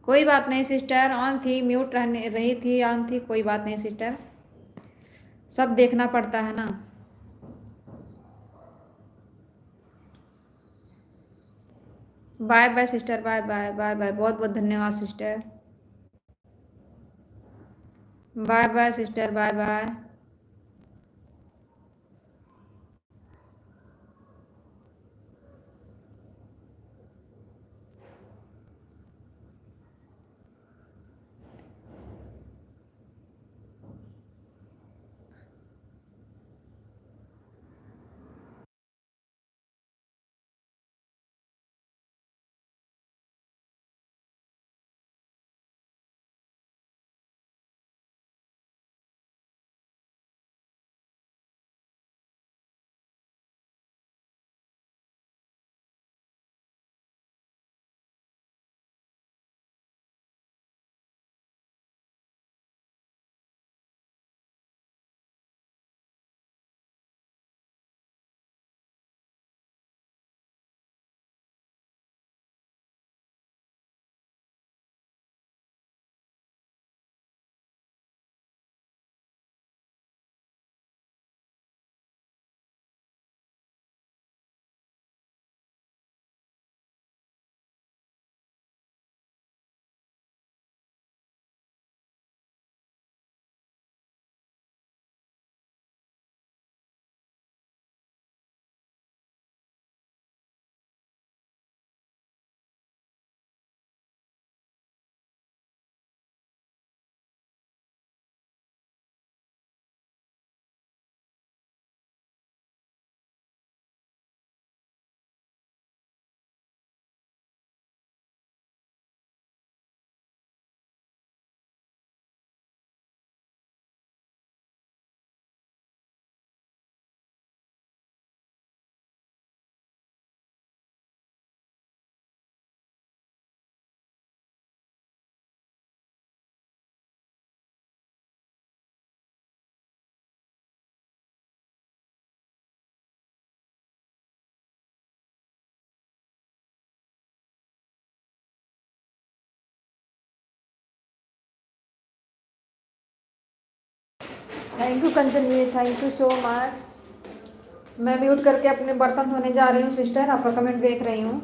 कोई बात नहीं सिस्टर, ऑन थी, म्यूट रहने रही थी, ऑन थी, कोई बात नहीं सिस्टर, सब देखना पड़ता है ना। Bye bye sister, bye bye, bye bye, बहुत बहुत धन्यवाद sister. Bye bye sister, bye bye. Thank you Kanchan ji, thank you so much. मैं म्यूट करके अपने बर्तन धोने जा रही हूँ सिस्टर, आपका कमेंट देख रही हूँ।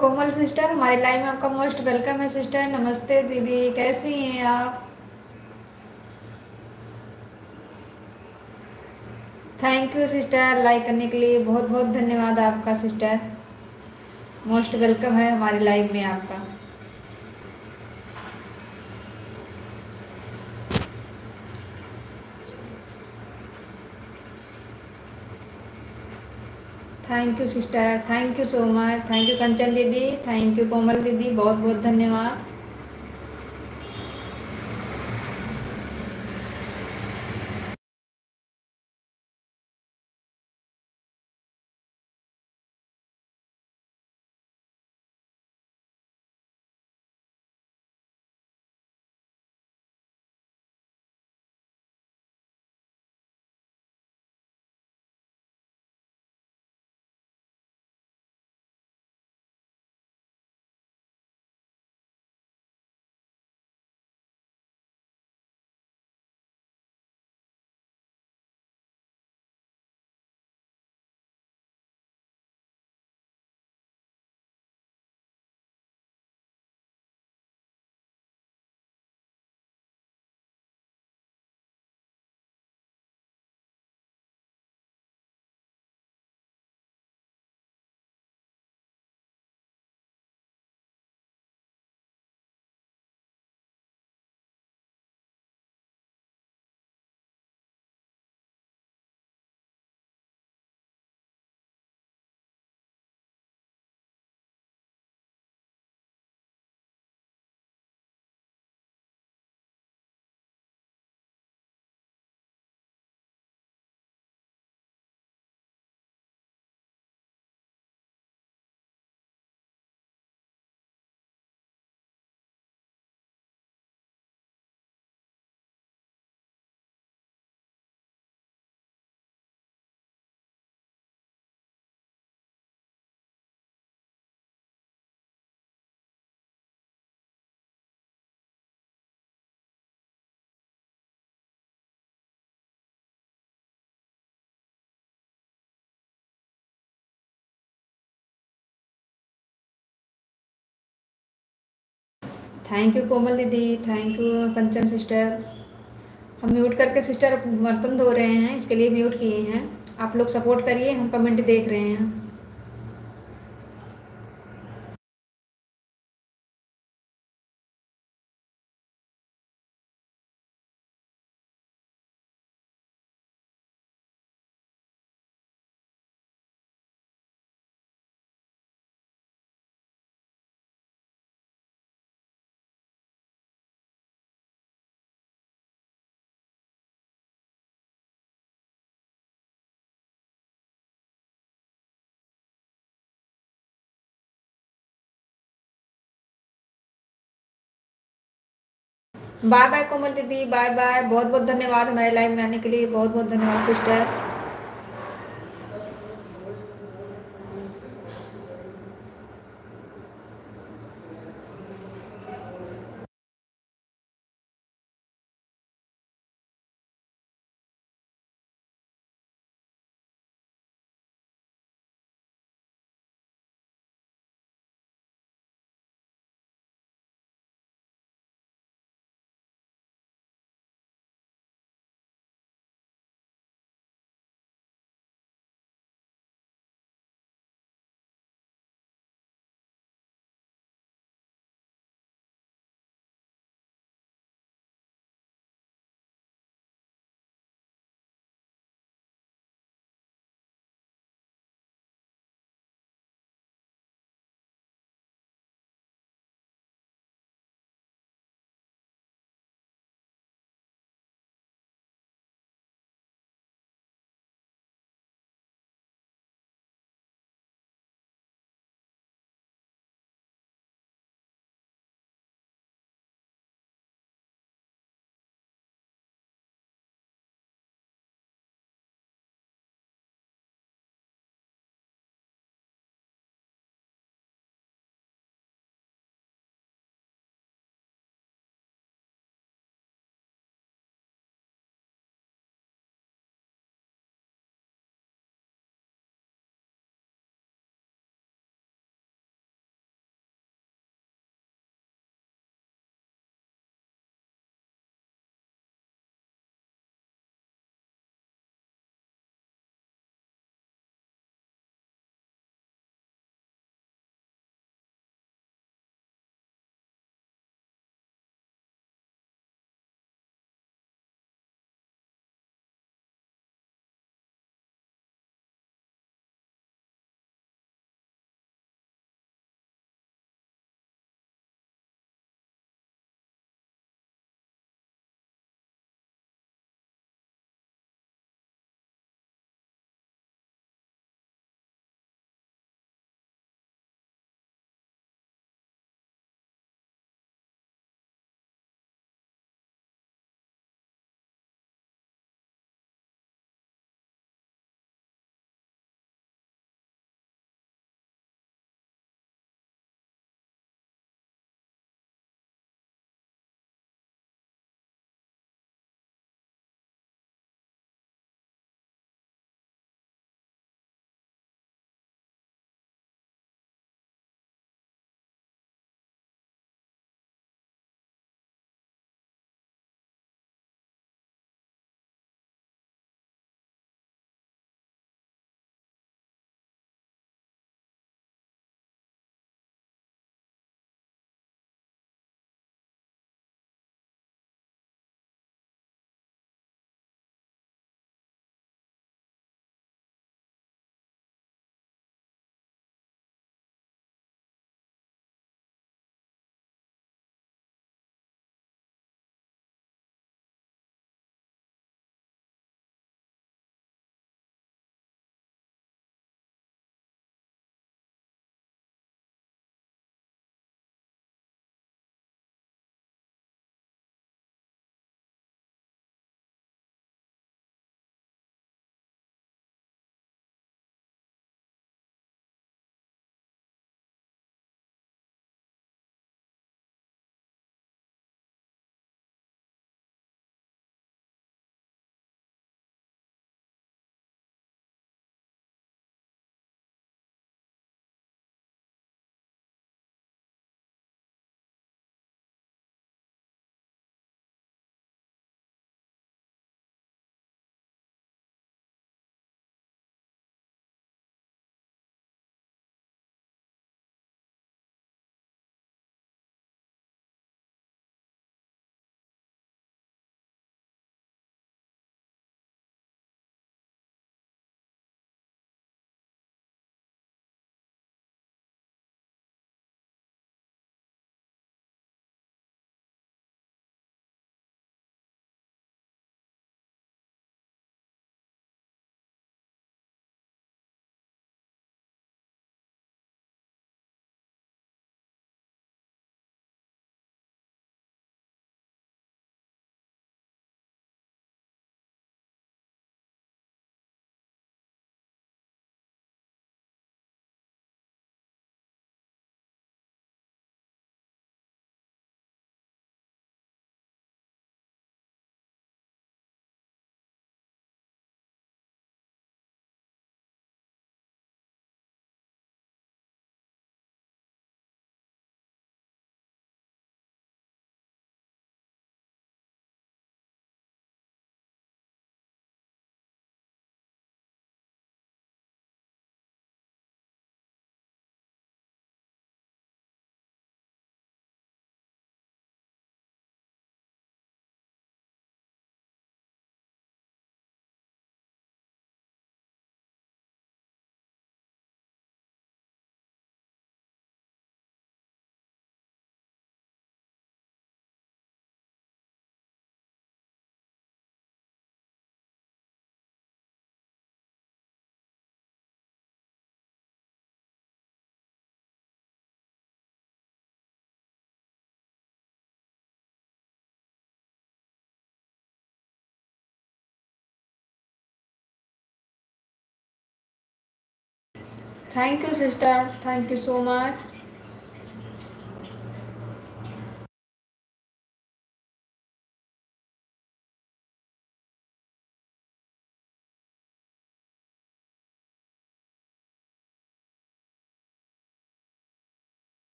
कोमल सिस्टर, हमारे लाइव में आपका मोस्ट वेलकम है सिस्टर। नमस्ते दीदी, कैसी हैं आप? थैंक यू सिस्टर, लाइक करने के लिए बहुत बहुत धन्यवाद आपका सिस्टर। मोस्ट वेलकम है हमारे लाइव में आपका। Thank you sister, thank you so much. Thank you Kanchan दीदी, थैंक यू कोमल दीदी, बहुत बहुत धन्यवाद। थैंक यू कोमल दीदी, थैंक यू कंचन सिस्टर। हम म्यूट करके सिस्टर बर्तन धो रहे हैं, इसके लिए म्यूट किए हैं। आप लोग सपोर्ट करिए, हम कमेंट देख रहे हैं। बाय बाय कोमल दीदी, बाय बाय। बहुत बहुत धन्यवाद हमारे लाइव में आने के लिए, बहुत बहुत धन्यवाद sister. Thank you sister, thank you so much.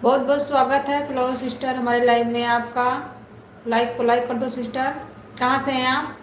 बहुत बहुत स्वागत है फ्लो सिस्टर हमारे लाइव में आपका। लाइक को लाइक कर दो सिस्टर। कहाँ से हैं आप?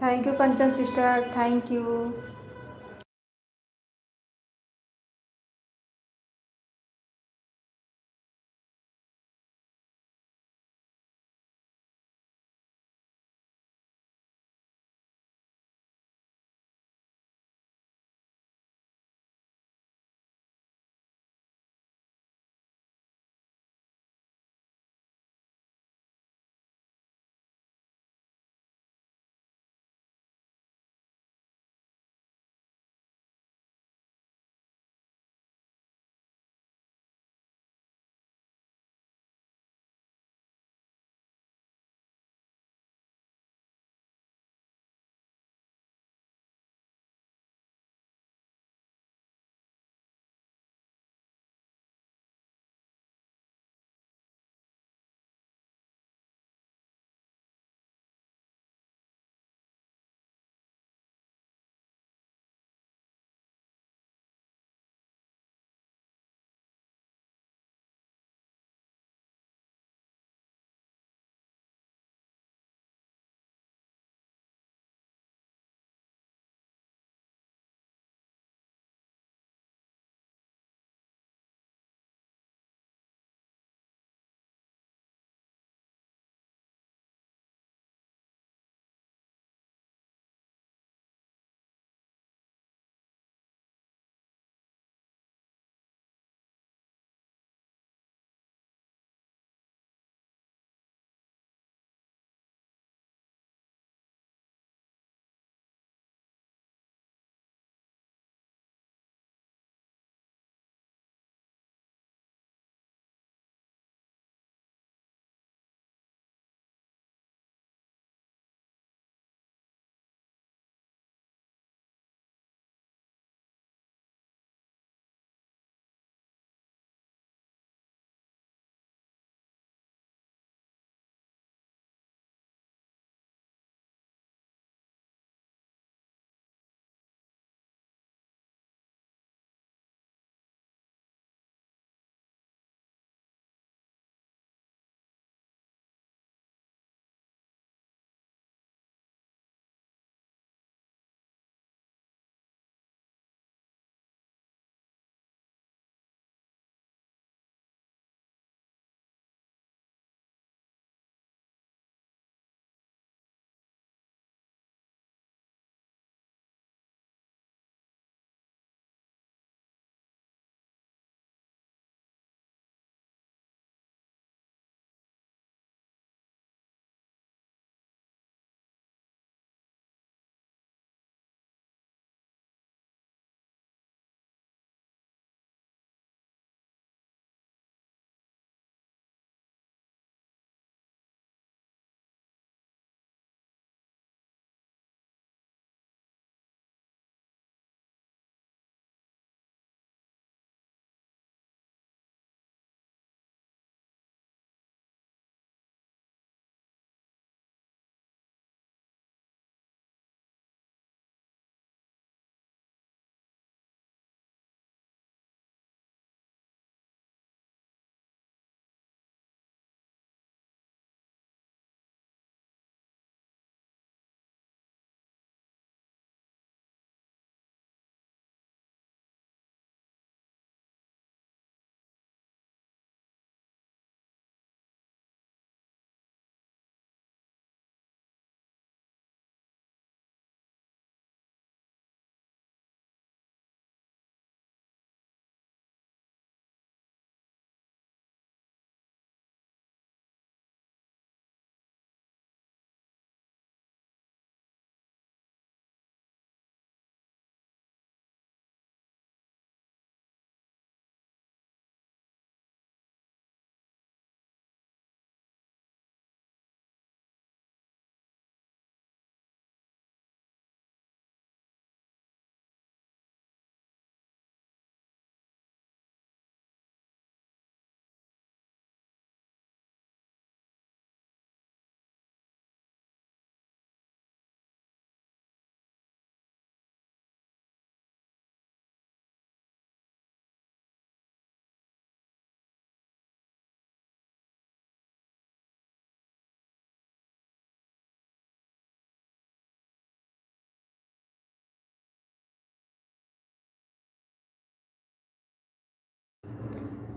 Thank you Kanchan sister, thank you.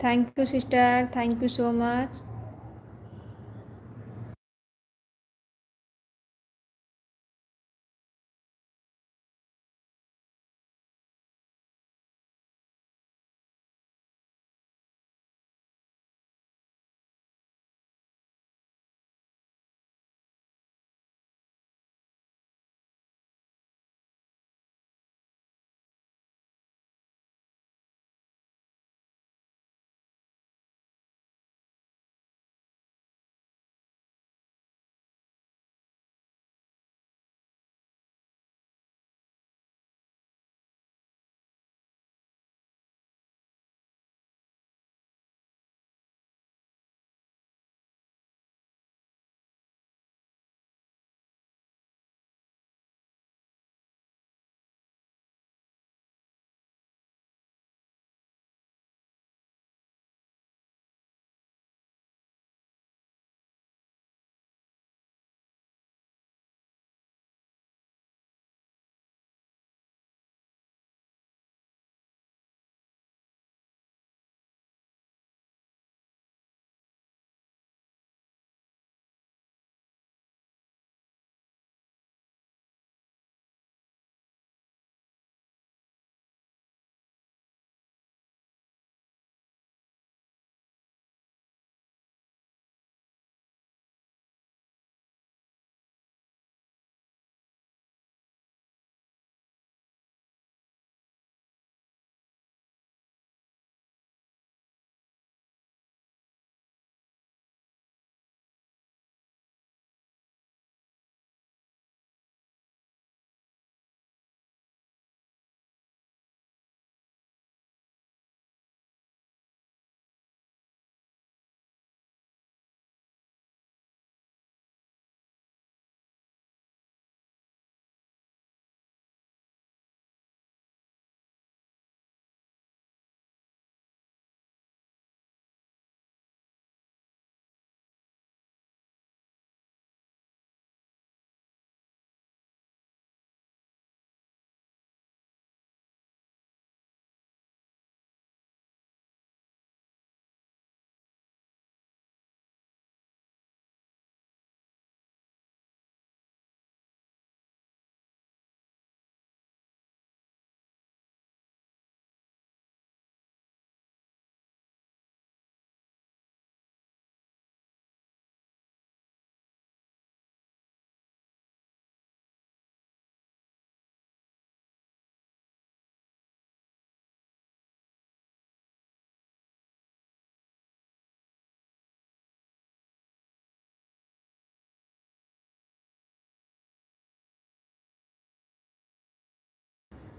Thank you sister, thank you so much.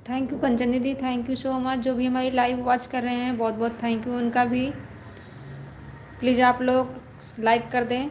Thank you Kanchan दीदी, थैंक यू सो मच। जो भी हमारी लाइव वॉच कर रहे हैं, बहुत बहुत थैंक यू उनका भी। प्लीज़ आप लोग लाइक कर दें।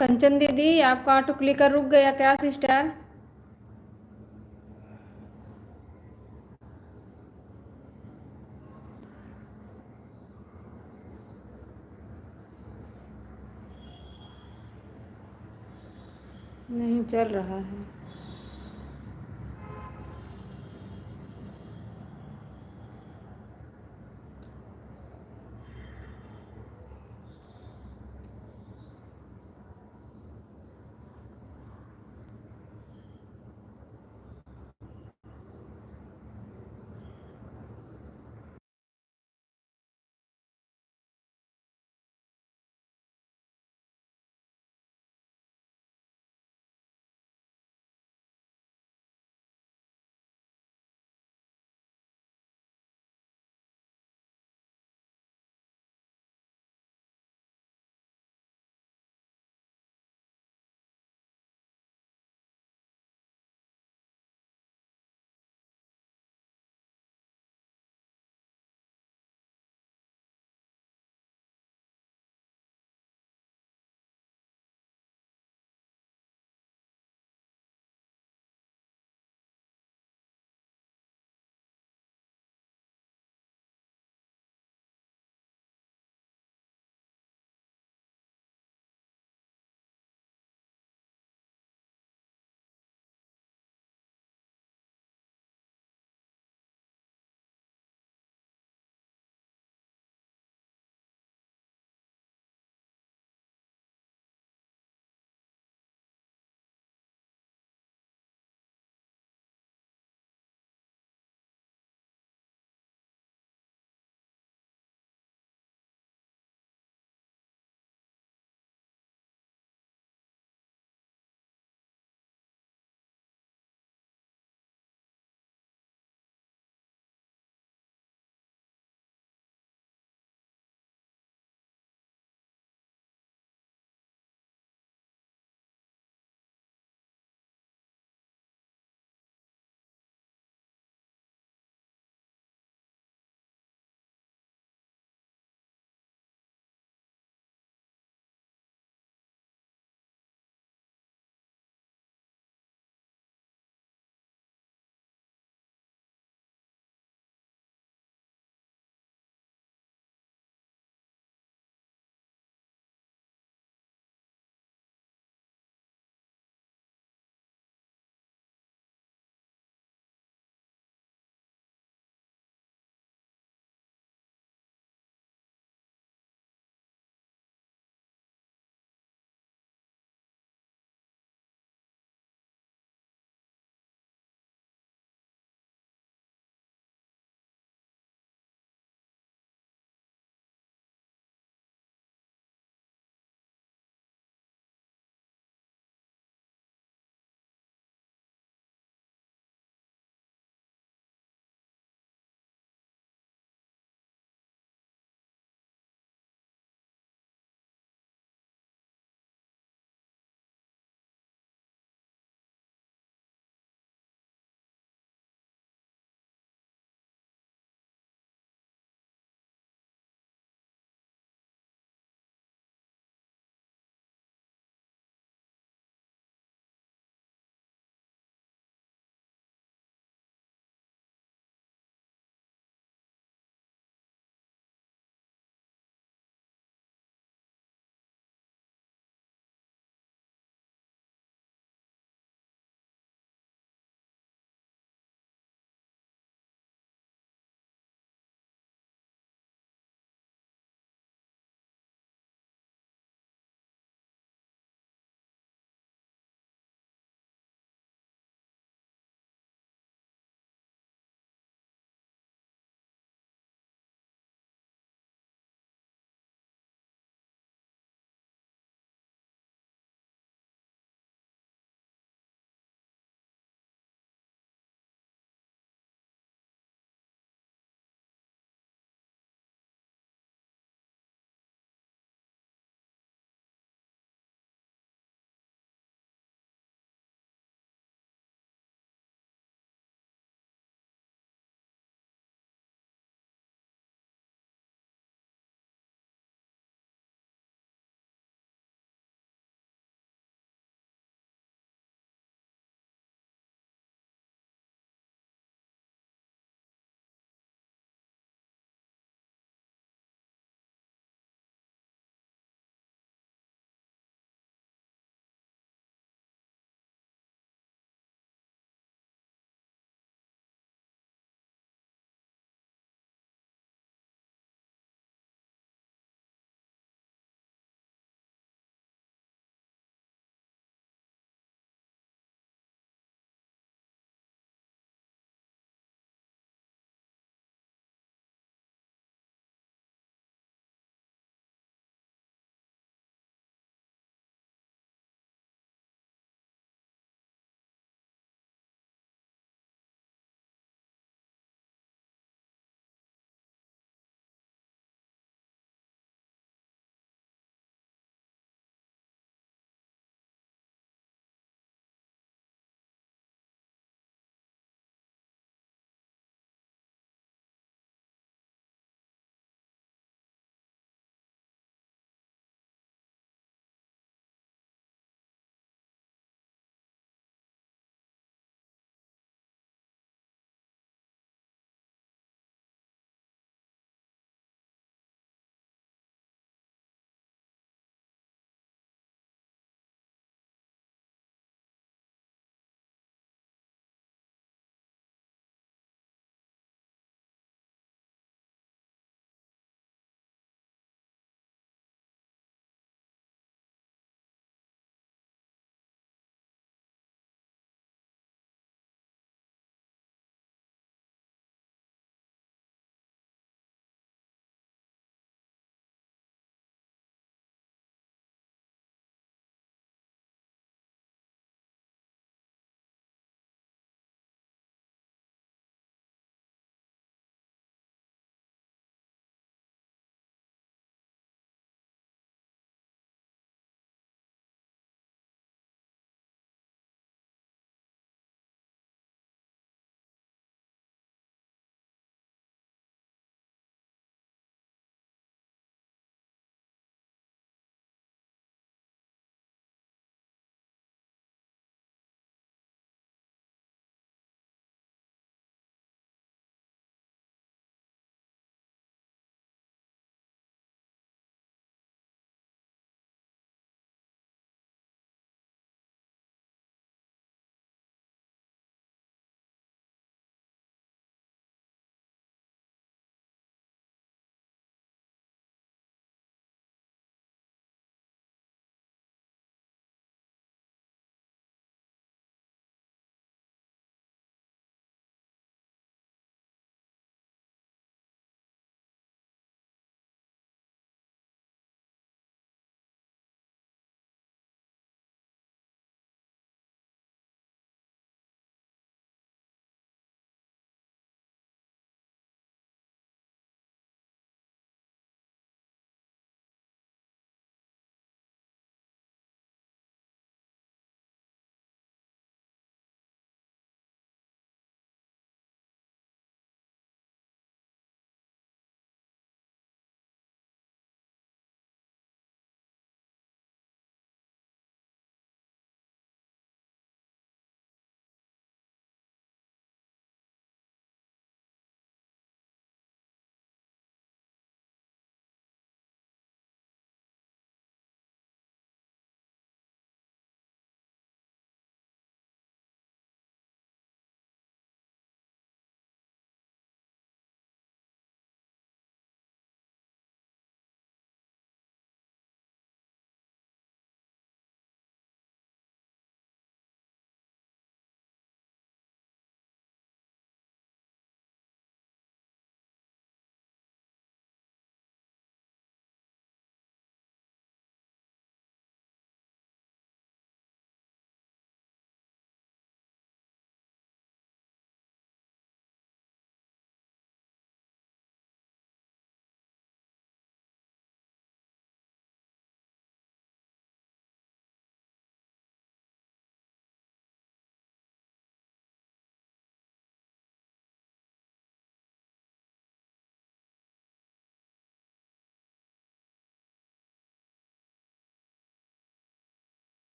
कंचन दीदी, आपका ऑटो क्लिकर रुक गया क्या सिस्टर? नहीं चल रहा है।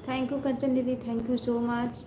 थैंक यू कंचन दीदी, थैंक यू सो मच।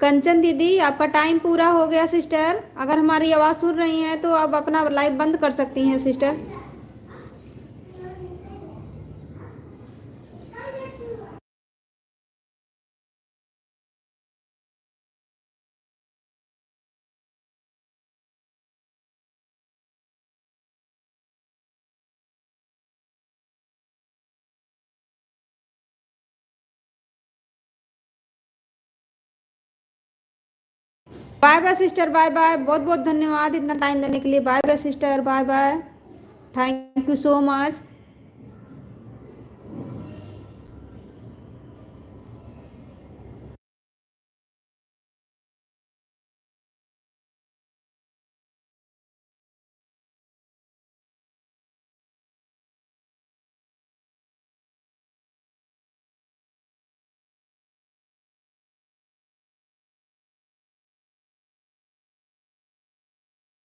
कंचन दीदी आपका टाइम पूरा हो गया सिस्टर। अगर हमारी आवाज़ सुन रही हैं तो आप अपना लाइव बंद कर सकती हैं sister. Bye bye sister, bye bye, बहुत बहुत धन्यवाद इतना टाइम देने के लिए। Bye bye sister, bye bye, thank you so much.